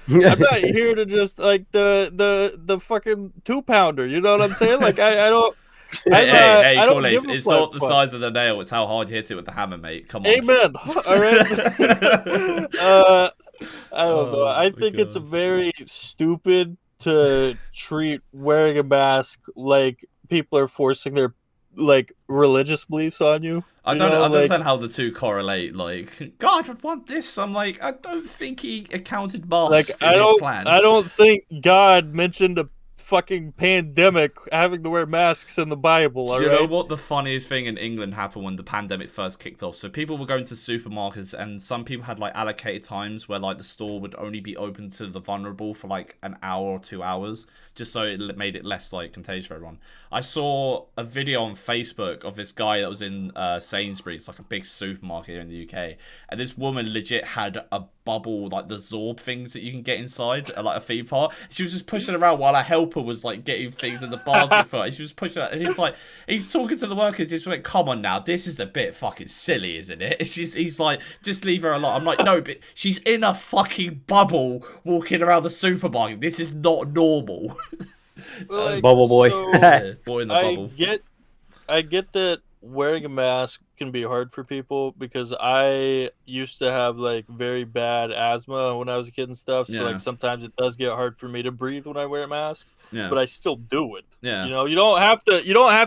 I'm not here to just like the fucking 2-pounder. You know what I'm saying? Like I don't. Hey, CoolAce, it's not the size of the nail, it's how hard you hit it with the hammer, mate. Come on. Amen. All right. I don't know. I think it's very stupid to treat wearing a mask like people are forcing their like religious beliefs on you. I don't understand how the two correlate. Like, God would want this. I'm like, I don't think he accounted masks in his plan. I don't think God mentioned a fucking pandemic having to wear masks in the Bible. Do you know what the funniest thing in England happened when the pandemic first kicked off? So people were going to supermarkets, and some people had like allocated times where like the store would only be open to the vulnerable for like an hour or 2 hours, just so it made it less like contagious for everyone. I saw a video on Facebook of this guy that was in Sainsbury's, like a big supermarket here in the UK, and this woman legit had a bubble, like the Zorb things that you can get inside, like a theme park. She was just pushing around while I help her people was like getting things in the basket for her. She was pushing it, and he's talking to the workers. He's like, "Come on now, this is a bit fucking silly, isn't it?" He's like, "Just leave her alone." I'm like, "No, but she's in a fucking bubble walking around the supermarket. This is not normal." Like, bubble boy. Yeah, boy in the bubble. I get that wearing a mask can be hard for people because I used to have like very bad asthma when I was a kid and stuff. So like sometimes it does get hard for me to breathe when I wear a mask. Yeah. But I still do it. Yeah. You know, you don't have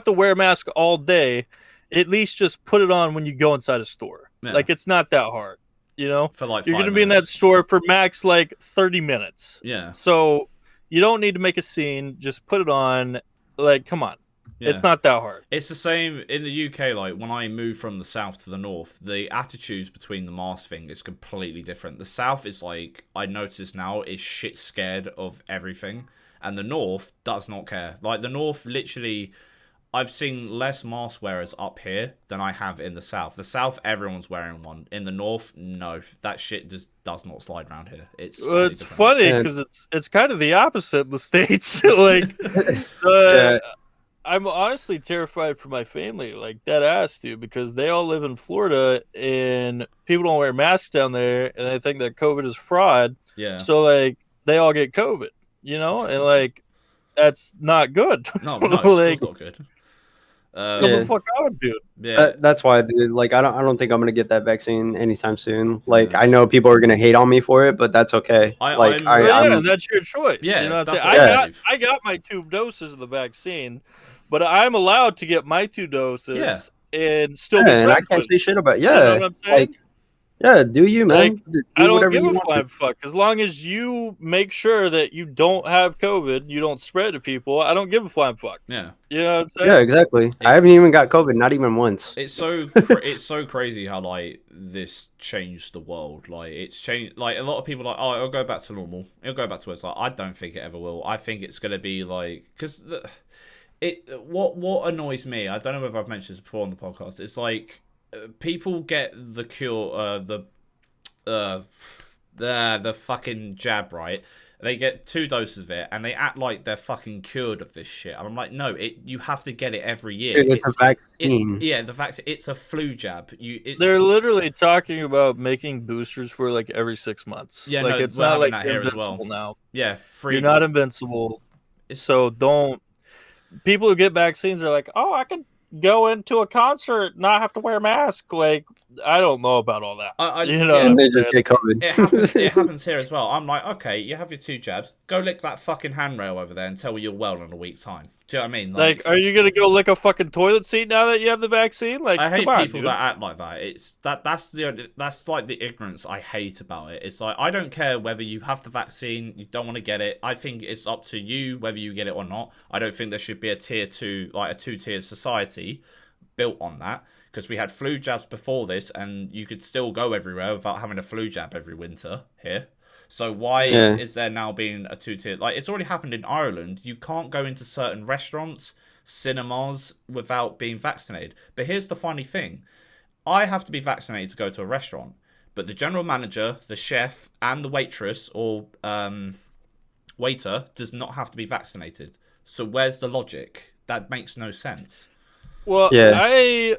to wear a mask all day. At least just put it on when you go inside a store. Yeah. Like it's not that hard. You know? For like you're 5 gonna be in that store for max like 30 minutes. Yeah. So you don't need to make a scene. Just put it on. Like, come on. Yeah. It's not that hard. It's the same in the UK. Like when I moved from the south to the north, the attitudes between the mask thing is completely different. The south is like, I notice now, is shit scared of everything, and the north does not care. Like the north, literally, I've seen less mask wearers up here than I have in the south. The south, everyone's wearing one. In the north, no, that shit just does not slide around here. It's funny because it's kind of the opposite in the States. Like. Yeah. I'm honestly terrified for my family, like dead ass, dude, because they all live in Florida and people don't wear masks down there, and they think that COVID is fraud. Yeah. So like they all get COVID, you know, and like that's not good. No, like, it's not good. Come the fuck out, dude. Yeah. That's why, dude. Like I don't think I'm gonna get that vaccine anytime soon. Like I know people are gonna hate on me for it, but that's okay. That's your choice. Yeah, you know what I got my 2 doses of the vaccine. But I'm allowed to get my 2 doses and still be friends and I can't say shit about you know what I'm saying? Like, do you, man? Like, I don't give a flying fuck. As long as you make sure that you don't have COVID, you don't spread it to people, I don't give a flying fuck. Yeah. You know what I'm saying? Yeah, exactly. I haven't even got COVID, not even once. It's so crazy how like this changed the world. Like it's changed. Like a lot of people are like, oh, it'll go back to normal. It'll go back to where it's like. I don't think it ever will. I think it's gonna be like because what annoys me, I don't know whether I've mentioned this before on the podcast, it's like people get the cure, the fucking jab, right? They get 2 doses of it, and they act like they're fucking cured of this shit. And I'm like, no, you have to get it every year. It's a vaccine. The vaccine. It's a flu jab. They're literally talking about making boosters for like every 6 months. Yeah, like it's not like invincible now. Yeah, you're not invincible. So don't. People who get vaccines are like, oh, I can go into a concert, not have to wear a mask. Like, I don't know about all that. You know, and they just get COVID. It happens here as well. I'm like, okay, you have your 2 jabs. Go lick that fucking handrail over there and tell me you're well in a week's time. Do you know what I mean? Like, are you gonna go lick a fucking toilet seat now that you have the vaccine? Like, I hate people that act like that. That's like the ignorance I hate about it. It's like I don't care whether you have the vaccine, you don't want to get it. I think it's up to you whether you get it or not. I don't think there should be a tier 2, like a 2-tier society built on that. Because we had flu jabs before this, and you could still go everywhere without having a flu jab every winter here. So why is there now being a 2-tier? Like, it's already happened in Ireland. You can't go into certain restaurants, cinemas, without being vaccinated. But here's the funny thing. I have to be vaccinated to go to a restaurant. But the general manager, the chef, and the waitress or waiter does not have to be vaccinated. So where's the logic? That makes no sense. Well, I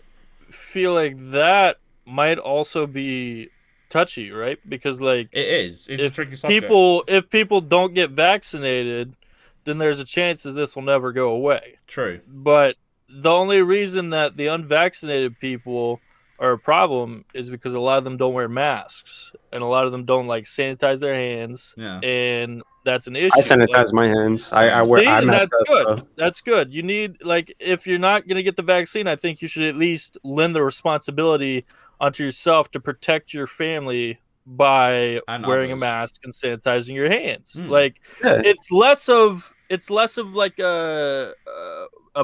feel like that might also be touchy, right? Because like it is. It's a tricky subject. If people don't get vaccinated, then there's a chance that this will never go away. True. But the only reason that the unvaccinated people are a problem is because a lot of them don't wear masks and a lot of them don't like sanitize their hands. Yeah. And that's an issue. I sanitize my hands. I wear. See, that's good. That's good. You need if you're not going to get the vaccine, I think you should at least lend the responsibility onto yourself to protect your family by wearing a mask and sanitizing your hands. It's less of like a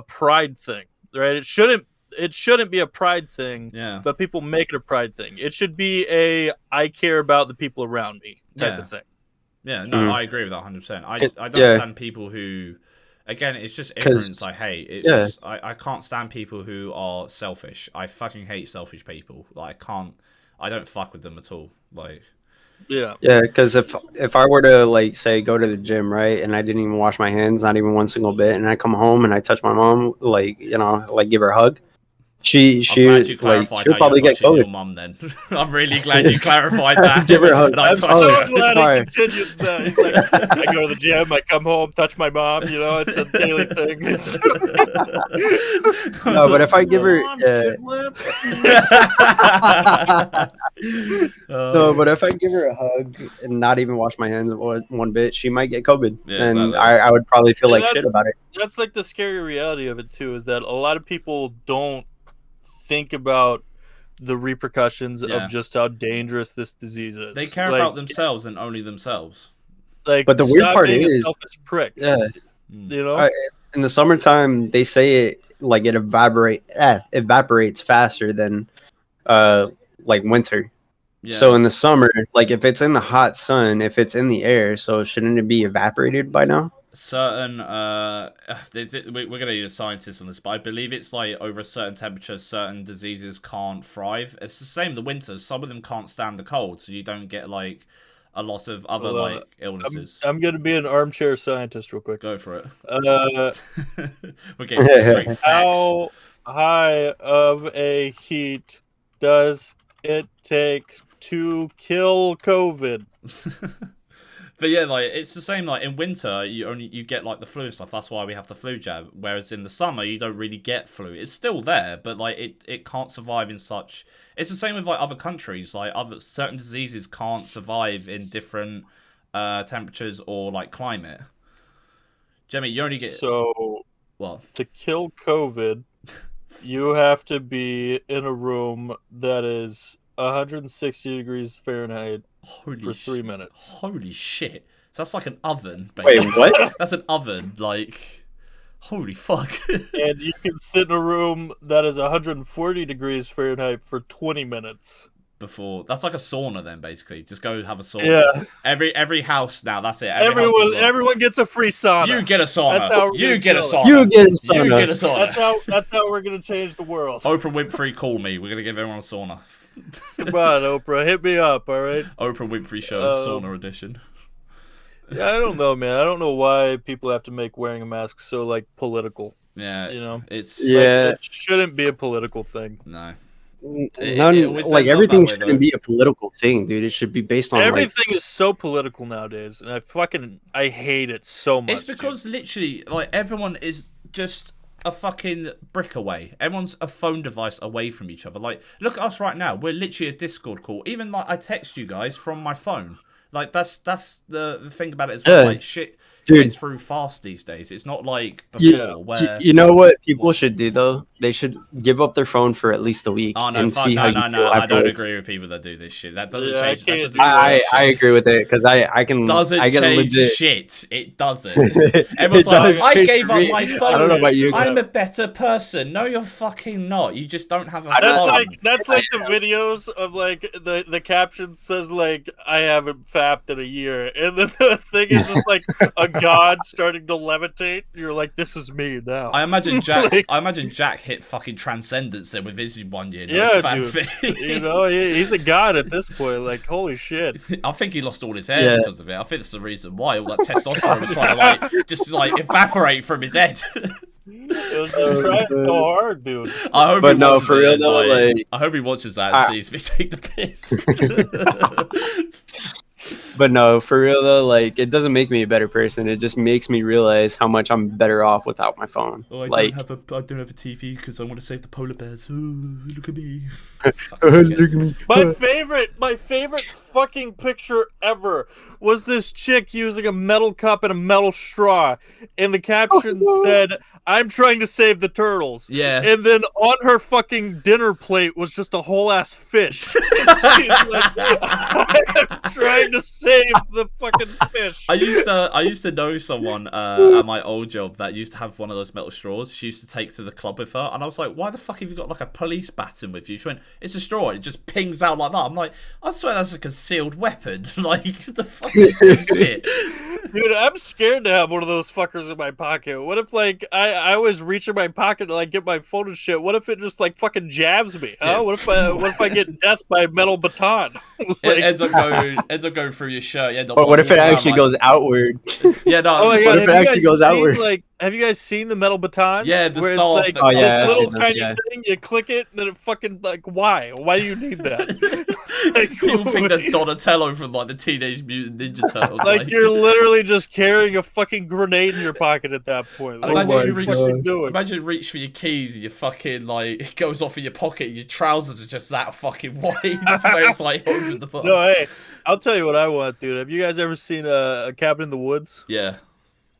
pride thing, right? It shouldn't be a pride thing. Yeah. But people make it a pride thing. It should be I care about the people around me type of thing. Yeah, no, I agree with that 100%. I don't understand people who, again, it's just ignorance I hate. It's just, I can't stand people who are selfish. I fucking hate selfish people. Like, I don't fuck with them at all. Like, Yeah. Yeah, because if I were to like say go to the gym, right, and I didn't even wash my hands, not even one single bit, and I come home and I touch my mom, like like give her a hug, I'm glad you like clarified she'll how you're probably get touching your COVID. mum then. I'm really glad you clarified that. Give her a hug. And I I'm touched so her. glad Sorry. he continued that. He's like, I go to the gym, I come home, touch my mom. You know, it's a daily thing. It's... No, but if I give her, no, but if I give her a hug and not even wash my hands one bit, she might get COVID, Yeah, and exactly. I would probably feel like that's- shit about it. That's like the scary reality of it too, is that a lot of people don't think about the repercussions Yeah. of just how dangerous this disease is. They care about themselves and only themselves. Like, But the weird stop part being a is- selfish prick. Yeah, You know, in the summertime, they say it like it evaporates faster than like winter. Yeah. So in the summer, like if it's in the hot sun, if it's in the air, so shouldn't it be evaporated by now? Certain we're gonna need a scientist on this, but I believe it's like over a certain temperature certain diseases can't thrive. It's the same in the winter. Some of them can't stand the cold, so you don't get like a lot of other like illnesses. I'm gonna be an armchair scientist real quick. Go for it. We're getting straight facts. How high of a heat does it take to kill COVID? But yeah, like it's the same. Like in winter, you get like the flu and stuff. That's why we have the flu jab. Whereas in the summer, you don't really get flu. It's still there, but like it can't survive in such. It's the same with like other countries. Like certain diseases can't survive in different temperatures or like climate. Jimmy, you only get to kill COVID, you have to be in a room that is 160 degrees Fahrenheit for 3 minutes. Holy shit. So that's like an oven, basically. Wait, what? That's an oven, like... Holy fuck. And you can sit in a room that is 140 degrees Fahrenheit for 20 minutes. Before... That's like a sauna then, basically. Just go have a sauna. Yeah. Every house now, that's it. Everyone gets a free sauna. You get a sauna. That's how You get a sauna. You get a sauna. You get a sauna. That's how we're going to change the world. Oprah Winfrey, call me. We're going to give everyone a sauna. Come on, Oprah. Hit me up, all right? Oprah Winfrey Show, sauna edition. Yeah, I don't know, man. I don't know why people have to make wearing a mask so, like, political. Yeah. You know? It's... Yeah. Like, it shouldn't be a political thing. No. Like everything shouldn't be a political thing, dude. It should be based on everything is so political nowadays, and I hate it so much. It's because literally, like, everyone is just a fucking brick away. Everyone's a phone device away from each other. Like, look at us right now. We're literally a Discord call. Even like I text you guys from my phone. Like that's the thing about it as well. Like shit gets through fast these days. It's not like before where you know what people should do though? They should give up their phone for at least a week and see how you feel. I don't agree with people that do this shit. That doesn't change. I agree with it because I can. Doesn't I get change legit... shit. It doesn't. Everyone's like, I gave up my phone. I don't know about you. I'm a better person. No, you're fucking not. You just don't have a phone. That's like the videos of like the caption says like I haven't fapped in a year, and then the thing is just like a god starting to levitate. You're like, this is me now. I imagine Jack. I imagine Jack hit fucking transcendence there with his 1 year. Yeah, dude. You know, he's a god at this point. Like, holy shit. I think he lost all his hair because of it. I think that's the reason why all that testosterone was trying to like just like evaporate from his head. It was trying so hard, dude. I hope but no, for real though, like, I hope he watches that and sees me take the piss. But no, for real though, like it doesn't make me a better person. It just makes me realize how much I'm better off without my phone. Oh, I don't have a TV because I want to save the polar bears. Ooh, look at me. Look at me. My favorite fucking picture ever was this chick using a metal cup and a metal straw, and the caption said, "I'm trying to save the turtles." Yeah. And then on her fucking dinner plate was just a whole ass fish. She's like, I'm trying to save the fucking fish. I used to know someone at my old job that used to have one of those metal straws. She used to take to the club with her, and I was like, "Why the fuck have you got like a police baton with you?" She went, "It's a straw. It just pings out like that." I'm like, "I swear that's a concealed weapon." Like, the fuck is this shit? Dude, I'm scared to have one of those fuckers in my pocket. What if, like, I always reach in my pocket to, like, get my phone and shit? What if it just, like, fucking jabs me? Huh? Yeah. What if I get death by a metal baton? It Like, ends up going through your shirt. You end up, But what like, if it walking around, actually like- goes outward? Yeah, no. oh my What god! if it actually goes outward? Have you guys seen the metal batons? Yeah, the where it's style like that comes this out. little Yeah, tiny yeah. thing. You click it, and then it fucking like why? Why do you need that? People think that Donatello from like the Teenage Mutant Ninja Turtles. Like you're literally just carrying a fucking grenade in your pocket at that point. Like, Imagine what you are you reach, fucking doing? imagine you reach for your keys and you fucking like it goes off in your pocket. And your trousers are just that fucking wide, where it's like over the bottom. No, hey, I'll tell you what I want, dude. Have you guys ever seen a Cabin in the Woods? Yeah.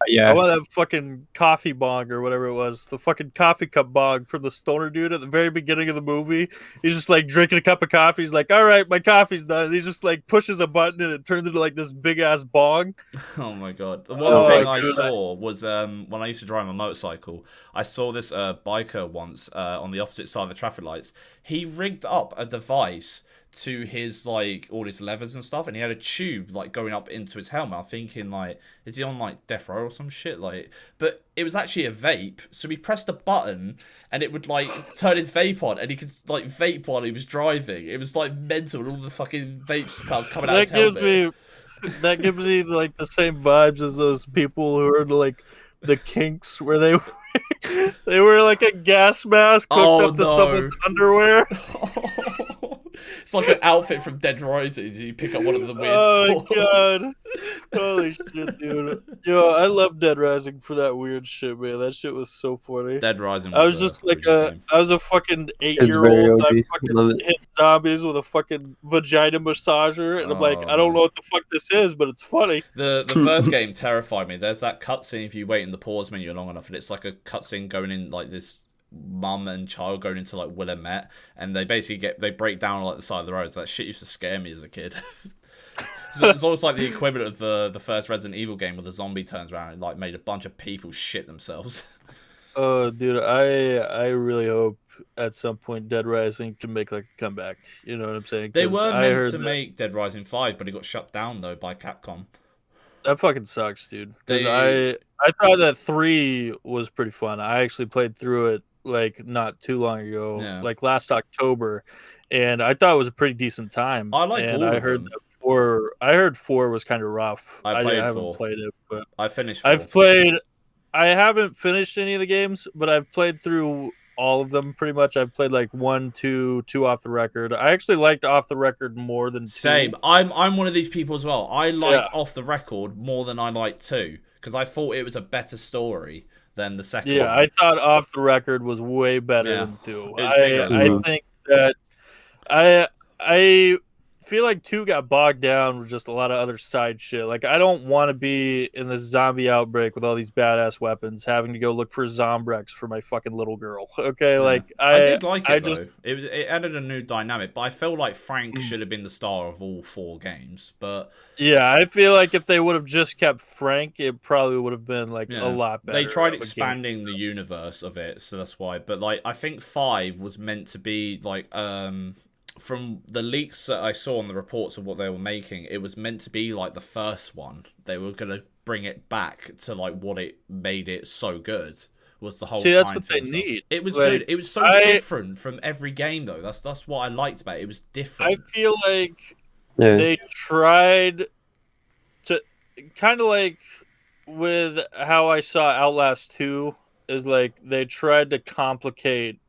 I Yeah. want that fucking coffee bong or whatever it was. The fucking coffee cup bong from the stoner dude at the very beginning of the movie. He's just like drinking a cup of coffee. He's like, all right, my coffee's done. And he just like pushes a button and it turns into like this big ass bong. Oh my god. The Oh, one thing I dude, saw was when I used to drive my motorcycle, I saw this biker once on the opposite side of the traffic lights. He rigged up a device to his like all his levers and stuff, and he had a tube like going up into his helmet. I'm thinking like, is he on like death row or some shit? Like, but it was actually a vape. So he pressed a button, and it would like turn his vape on, and he could like vape while he was driving. It was like mental, and all the fucking vapes coming out of his helmet. That gives me like the same vibes as those people who are like the Kinks, where they wear like a gas mask hooked up to someone's underwear. It's like an outfit from Dead Rising. You pick up one of the weird Oh stores. my god. Holy shit, dude. Yo, I love Dead Rising for that weird shit, man. That shit was so funny. Dead Rising. I was just like I was a fucking very 8-year-old. I OG. Love fucking it. hit zombies with a fucking vagina massager, and I'm like, I don't know what the fuck this is, but it's funny. The first game terrified me. There's that cutscene if you wait in the pause menu long enough, and it's like a cutscene going in like this mum and child going into like Willamette, and they basically they break down on like the side of the road. So that shit used to scare me as a kid. So it's almost like the equivalent of the first Resident Evil game where the zombie turns around and like made a bunch of people shit themselves. Oh, dude, I really hope at some point Dead Rising can make like a comeback. You know what I'm saying? They were meant to make Dead Rising 5, but it got shut down though by Capcom. That fucking sucks, dude. I thought that 3 was pretty fun. I actually played through it like not too long ago, like last October, and I thought it was a pretty decent time. I like and all I of heard them. that 4. I heard 4 was kind of rough. I haven't played it, but I finished 4. I haven't finished any of the games, but I've played through all of them pretty much. I've played like 1, 2 off the record. I actually liked off the record more than 2. Same. I'm one of these people as well. I liked off the record more than I liked 2 because I thought it was a better story than the second one. I thought off the record was way better than 2. I think that I feel like 2 got bogged down with just a lot of other side shit. Like, I don't want to be in this zombie outbreak with all these badass weapons, having to go look for Zombrex for my fucking little girl. Okay, like I did like it though. It added a new dynamic, but I feel like Frank should have been the star of all 4 games. But yeah, I feel like if they would have just kept Frank, it probably would have been like a lot better. They tried expanding the universe of it, so that's why. But like, I think 5 was meant to be like from the leaks that I saw on the reports of what they were making, it was meant to be like the first one. They were gonna bring it back to like what it made it so good. Was the whole See, that's what they need. It was good. It was so different from every game though. That's what I liked about it. It was different. I feel like they tried to kind of like with how I saw Outlast 2 is like they tried to complicate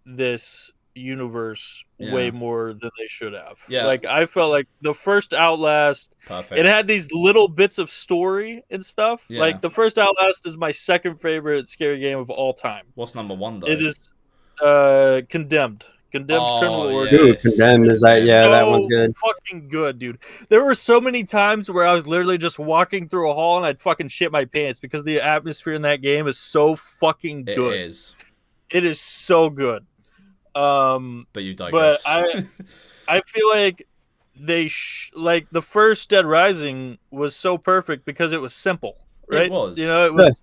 this universe way more than they should have. Like I felt like the first Outlast, it had these little bits of story and stuff. Like the first Outlast is my second favorite scary game of all time. What's number 1 though? It is Condemned. Criminal Order. Dude, Condemned is that? Yeah, that one's good. Fucking good, dude. There were so many times where I was literally just walking through a hall and I'd fucking shit my pants because the atmosphere in that game is so fucking good. It is so good. But you digress. But I feel like they like the first Dead Rising was so perfect because it was simple, right? It was. You know, it was.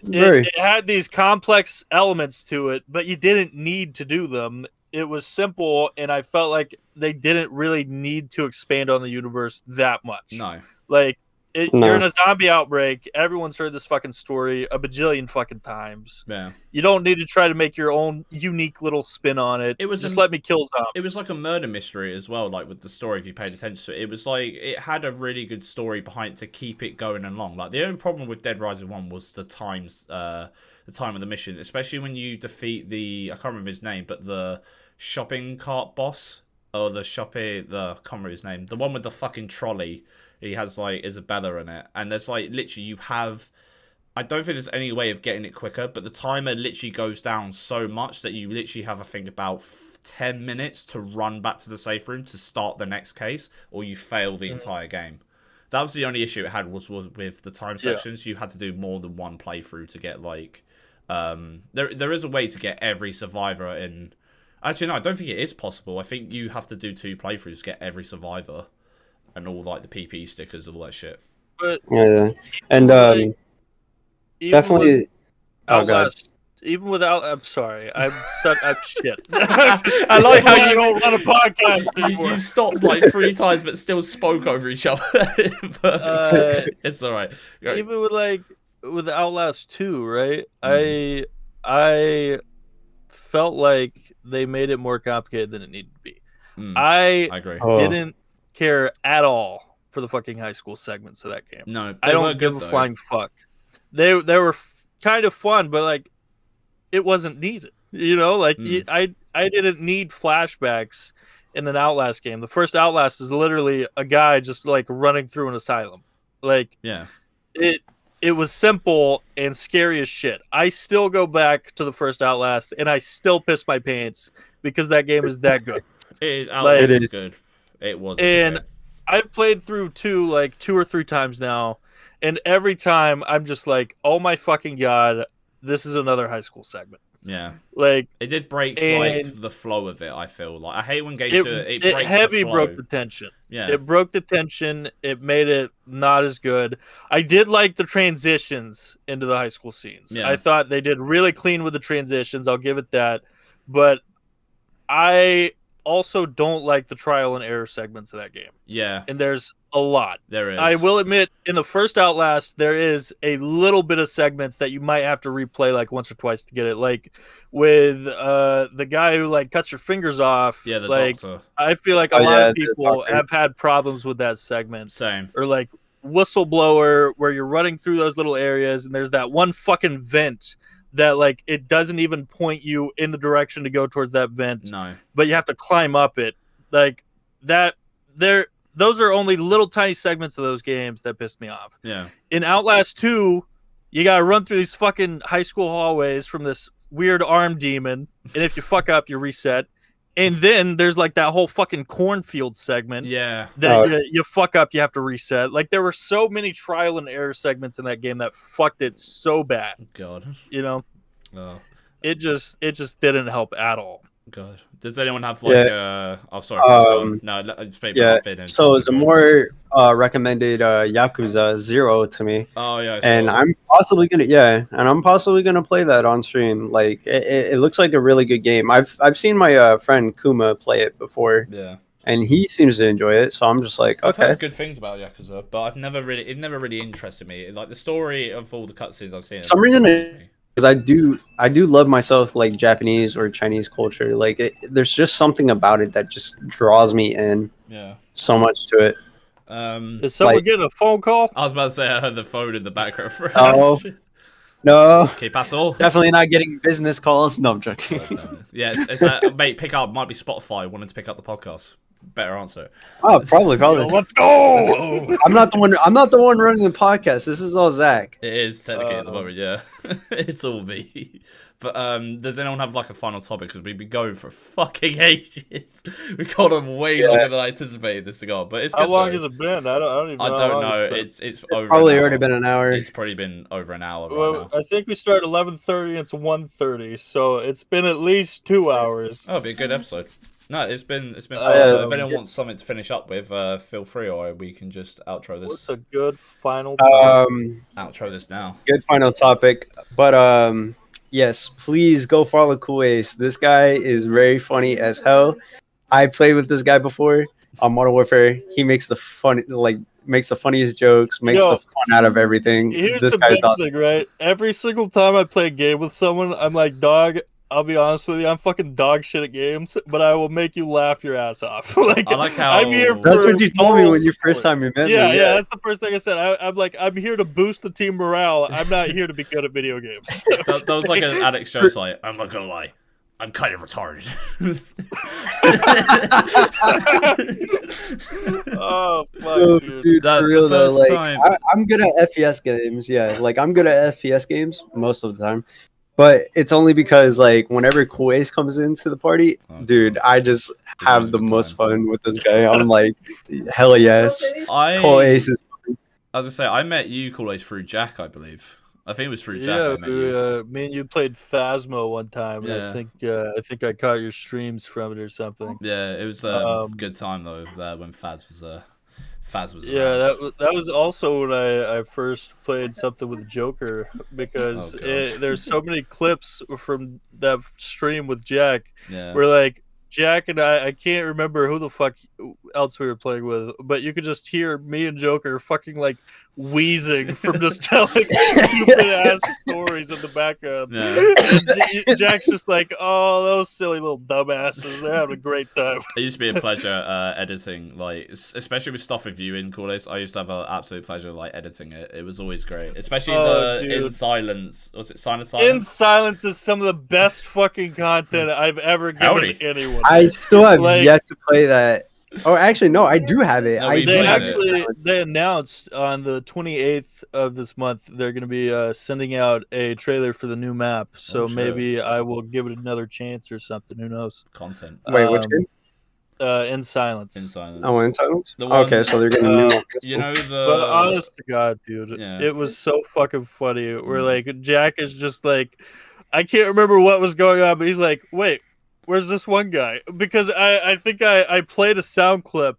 It had these complex elements to it, but you didn't need to do them. It was simple, and I felt like they didn't really need to expand on the universe that much. No. Like You're in a zombie outbreak. Everyone's heard this fucking story a bajillion fucking times. Yeah. You don't need to try to make your own unique little spin on it. It was just let me kill zombies. It was like a murder mystery as well, like with the story, if you paid attention to it. It was like, it had a really good story behind it to keep it going along. Like, the only problem with Dead Rising 1 was the time of the mission, especially when you defeat I can't remember his name, but the shopping cart boss, or I can't remember his name, the one with the fucking trolley. He has, like, Isabella in it. And there's, like, literally, I don't think there's any way of getting it quicker, but the timer literally goes down so much that you literally have, I think, about 10 minutes to run back to the safe room to start the next case, or you fail the entire game. That was the only issue it had, was with the time sections. You had to do more than one playthrough to get, like... there is a way to get every survivor in... Actually, no, I don't think it is possible. I think you have to do 2 playthroughs to get every survivor. And all, like, the PP stickers, all that shit. But yeah, and definitely. Outlast, even without, I'm sorry, I'm shit. I like how you don't run a podcast anymore. You stopped like 3 times, but still spoke over each other. It's all right. Even with Outlast 2, right? I felt like they made it more complicated than it needed to be. I agree. Didn't care at all for the fucking high school segments of that game. No, I don't give a flying fuck. They were kind of fun, but like it wasn't needed. You know, like I didn't need flashbacks in an Outlast game. The first Outlast is literally a guy just like running through an asylum. Like it was simple and scary as shit. I still go back to the first Outlast and I still piss my pants because that game is that good. Outlast is good. It was. And I've played through 2 like 2 or 3 times now, and every time I'm just like, oh my fucking god, this is another high school segment. Yeah, like it did break like the flow of it. I feel like I hate when games do it. It breaks heavy the flow. Broke the tension. Yeah, it broke the tension. It made it not as good. I did like the transitions into the high school scenes. Yeah. I thought they did really clean with the transitions. I'll give it that, but I also don't like the trial and error segments of that game. Yeah. And there's a lot. There is. I will admit, in the first Outlast, there is a little bit of segments that you might have to replay like once or twice to get it. Like with the guy who like cuts your fingers off. Yeah, the like, doctor. I feel like a lot of people have had problems with that segment. Same. Or like Whistleblower, where you're running through those little areas and there's that one fucking vent that like it doesn't even point you in the direction to go towards that vent. No. But you have to climb up it. Like that those are only little tiny segments of those games that pissed me off. Yeah. In Outlast 2, you gotta run through these fucking high school hallways from this weird arm demon, and if you fuck up, you reset. And then there's like that whole fucking cornfield segment. Yeah. That you fuck up, you have to reset. Like there were so many trial and error segments in that game that fucked it so bad. God. You know? Oh. It just didn't help at all. God. Does anyone have like oh sorry, no, it's maybe so it's a more recommended Yakuza 0 to me. Oh yeah. And I'm possibly gonna play that on stream. Like it looks like a really good game. I've seen my friend Kuma play it before. Yeah. And he seems to enjoy it, so I'm just like, okay. I've heard good things about Yakuza, but it never really interested me. Like the story of all the cutscenes I've seen. For some reason because I do love myself like Japanese or Chinese culture. Like there's just something about it that just draws me in. Yeah. So much to it. Is someone getting a phone call? I was about to say I heard the phone in the background. Oh. No. Okay, pass all. Definitely not getting business calls. No, I'm joking. Yeah, it's mate. Pick up. Might be Spotify wanting to pick up the podcast. Better answer. Oh, probably. Let's go. I'm not the one running the podcast. This is all Zach. It is technically at the moment. Yeah, it's all me. But does anyone have like a final topic? Because we've been going for fucking ages. We got on way longer than I anticipated this to go. But it's good. How long has it been? I don't even know. I don't know. It's over. Probably already been an hour. It's probably been over an hour. Well, I think we started 11:30. It's 1:30, so it's been at least 2 hours. Oh, it'll be a good episode. No, it's been fun. If anyone wants something to finish up with, feel free, or we can just outro this. What's a good final outro this now? Good final topic. But yes, please go follow CoolAce. This guy is very funny as hell. I played with this guy before. on Modern Warfare. He makes the funniest jokes, makes the fun out of everything. Here's this the guy's big awesome. thing, right? Every single time I play a game with someone, I'm like, dog, I'll be honest with you, I'm fucking dog shit at games, but I will make you laugh your ass off. Like, I like how I'm here for that's what you told me when you support. first time you met me. Yeah, that's the first thing I said. I'm like, I'm here to boost the team morale. I'm not here to be good at video games. that was like an addict show. Like, I'm not gonna lie, I'm kind of retarded. Oh fuck, dude. For real though, first like time... I'm good at FPS games. Yeah, like I'm good at FPS games most of the time. But it's only because, like, whenever Cool Ace comes into the party, dude, I just have the most fun with this guy. I'm like, hell yes. Cool Ace is. I was gonna say, I met you, Cool Ace, through Jack, I believe. I think it was through Jack. I met you. Me and you played Phasmo one time. Yeah. I think I caught your streams from it or something. Yeah, it was a good time though. When Phaz was around. that was also when I first played something with Joker, because there's so many clips from that stream with Jack where like Jack and I can't remember who the fuck else we were playing with, but you could just hear me and Joker fucking like wheezing from just telling stupid ass stories in the background. And Jack's just like, oh, those silly little dumbasses, they're having a great time. It used to be a pleasure editing, like, especially with stuff with you in Cool Ace. I used to have an absolute pleasure like editing it. It was always great, especially In Silence. Was it Silence? In Silence is some of the best fucking content I've ever given anyone. I still have yet to play that. Oh, actually, no, I do have it. No, they announced on the 28th of this month they're going to be sending out a trailer for the new map. So maybe I will give it another chance or something. Who knows? Content. Wait, which game? In Silence. In Silence. Oh, In Silence? Okay, so they're getting new. You know But honest to God, dude, it was so fucking funny. Where like Jack is just like, I can't remember what was going on, but he's like, wait, where's this one guy? Because I think I played a sound clip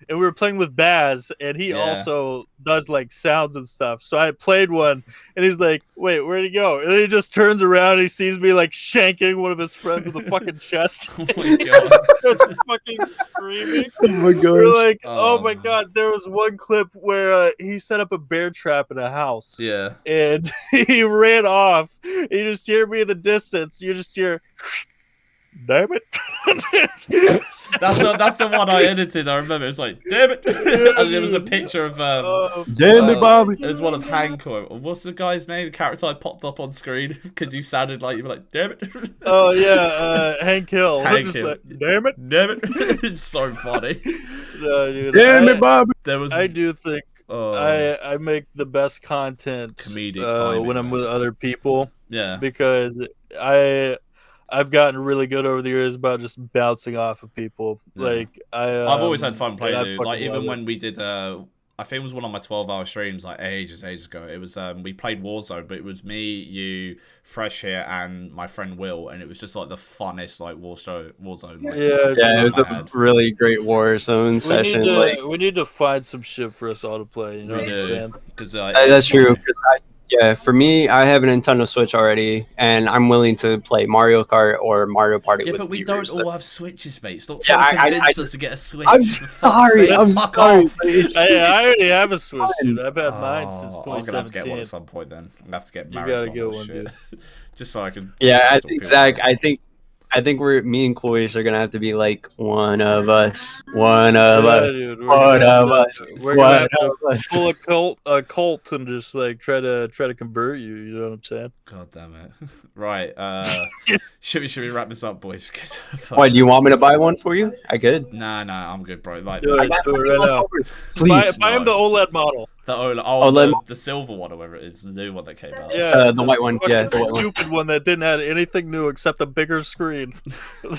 and we were playing with Baz, and he also does like sounds and stuff. So I played one, and he's like, wait, where'd he go? And then he just turns around and he sees me like shanking one of his friends in the fucking chest. Oh my god. Fucking screaming. Oh my god. We're like, oh my god. There was one clip where he set up a bear trap in a house. Yeah. And he ran off. You just hear me in the distance. You just hear, damn it. That's the one I edited. I remember it was like, damn it. And there was a picture of damn it, Bobby. It was one of Hank, or what's the guy's name? The character I popped up on screen because you sounded like you were like, damn it. Oh yeah, Hank Hill. Hank just Hill. Like, damn it. It's so funny. No, dude, damn it, Bobby. I do think I make the best content comedic when I'm with other people. Yeah. Because I've gotten really good over the years about just bouncing off of people. Yeah. Like I've always had fun playing, dude. Like even when we did, I think it was one of my 12-hour streams, like ages ago. It was we played Warzone, but it was me, you, Fresh here, and my friend Will, and it was just like the funnest like Warzone. Like, it was a really great Warzone session. We need to find some shit for us all to play. You know what I'm saying? Because that's true. Yeah, for me, I have a Nintendo Switch already, and I'm willing to play Mario Kart or Mario Party. Yeah, with but we viewers. don't all have Switches, mate. Stop trying to convince us to get a Switch. I'm sorry. I'm sorry. I already have a Switch, dude. I've had mine since 2017. I'm gonna have to get one at some point then. I'm gonna have to get married. You gotta get one, dude. Just so I can. Yeah, I think Zach. I think me and Koish are gonna have to be like one of us. One of us. Dude, one of us. We're gonna have to pull a cult and just like try to convert you. You know what I'm saying? God damn it! Right. Should we wrap this up, boys? Why do you want me to buy one for you? I could. Nah, I'm good, bro. Like, do it right now. Please buy him the OLED model. The OLED, the silver one or whatever it is, the new one that came out. Yeah, the white one. Yeah, the white stupid one that didn't have anything new except a bigger screen. You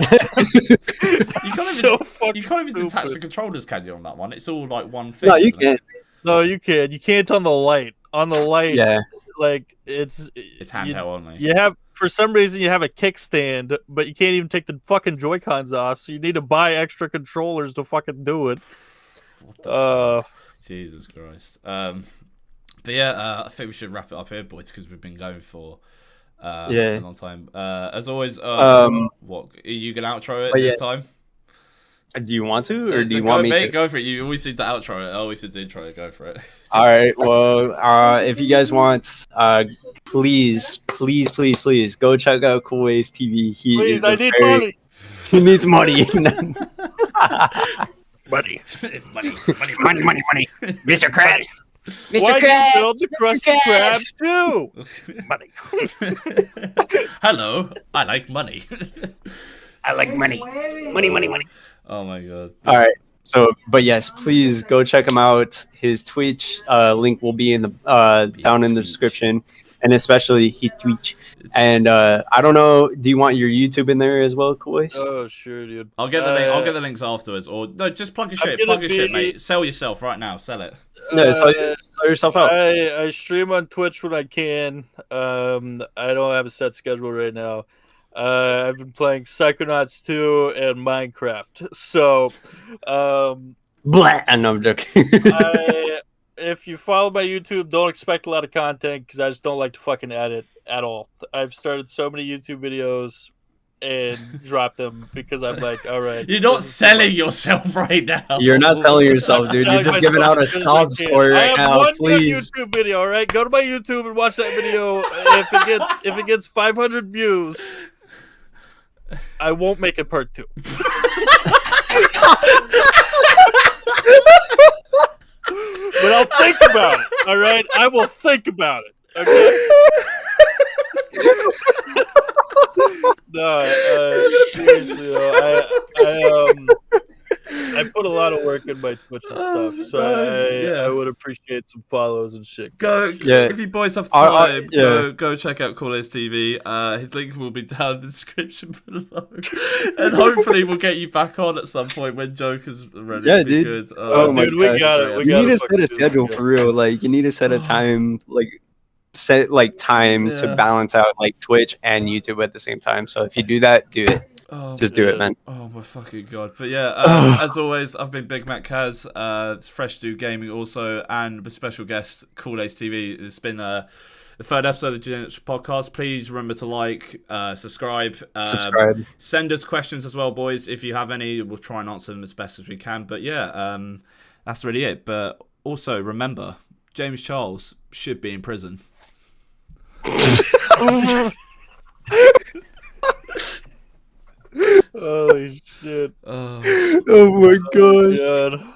can't even detach the controllers, can you, on that one? It's all like one thing. No, you can't. No, you can. You can't on the light. On the light, yeah, like it's handheld only. You have, for some reason, you have a kickstand, but you can't even take the fucking Joy-Cons off. So you need to buy extra controllers to fucking do it. What the fuck? Jesus Christ. But yeah, I think we should wrap it up here, boys, because we've been going for a long time. As always, what are you gonna outro it this time? Do you want to, or do you want me to? Go for it. You always did the outro. I always did the intro. Go for it. All right. Well, if you guys want, please go check out CoolAceTV. Please, I need money. He needs money. Money. money. Mr. Krabs. Why do you build the Krusty Krab too? Money. Hello, I like money. I like money. Money. Oh my god. All right. So, but yes, please go check him out. His Twitch link will be in the down in the description, and especially his Twitch. And I don't know, do you want your YouTube in there as well, Coolace? Oh, sure, dude. I'll get the link. I'll get the links afterwards, or no, just plug your shit. Plug your shit, mate. Sell yourself right now. Sell it. No, sell yourself out. I stream on Twitch when I can. I don't have a set schedule right now. I've been playing Psychonauts 2 and Minecraft. So, Blah! No, I'm joking. If you follow my YouTube, don't expect a lot of content because I just don't like to fucking edit at all. I've started so many YouTube videos and dropped them because I'm like, all right. You're not selling yourself right now. You're not selling yourself, dude. You're just giving out a sob story right now. One Please. good YouTube video, all right? Go to my YouTube and watch that video. If it gets 500 views, I won't make it part 2. But I'll think about it. All right, I will think about it. Okay. No, seriously, I put a lot of work in my Twitch and stuff, so I would appreciate some follows and shit. If you boys have time, go check out CoolAceTV. His link will be down in the description below, and hopefully we'll get you back on at some point when Joker's ready. Yeah, to be dude. Good. Dude, we got it. You need to set a schedule for real. Like, you need to set a time, set time to balance out like Twitch and YouTube at the same time. So if you do that, do it. Just do it, man. Oh my fucking god! But yeah, as always, I've been BigMacKaz. It's FreshDudeGaming also, and the special guest CoolAceTV. It's been the third episode of the Degenerates podcast. Please remember to like, subscribe. Send us questions as well, boys. If you have any, we'll try and answer them as best as we can. But yeah, that's really it. But also remember, James Charles should be in prison. Holy shit. Oh my god.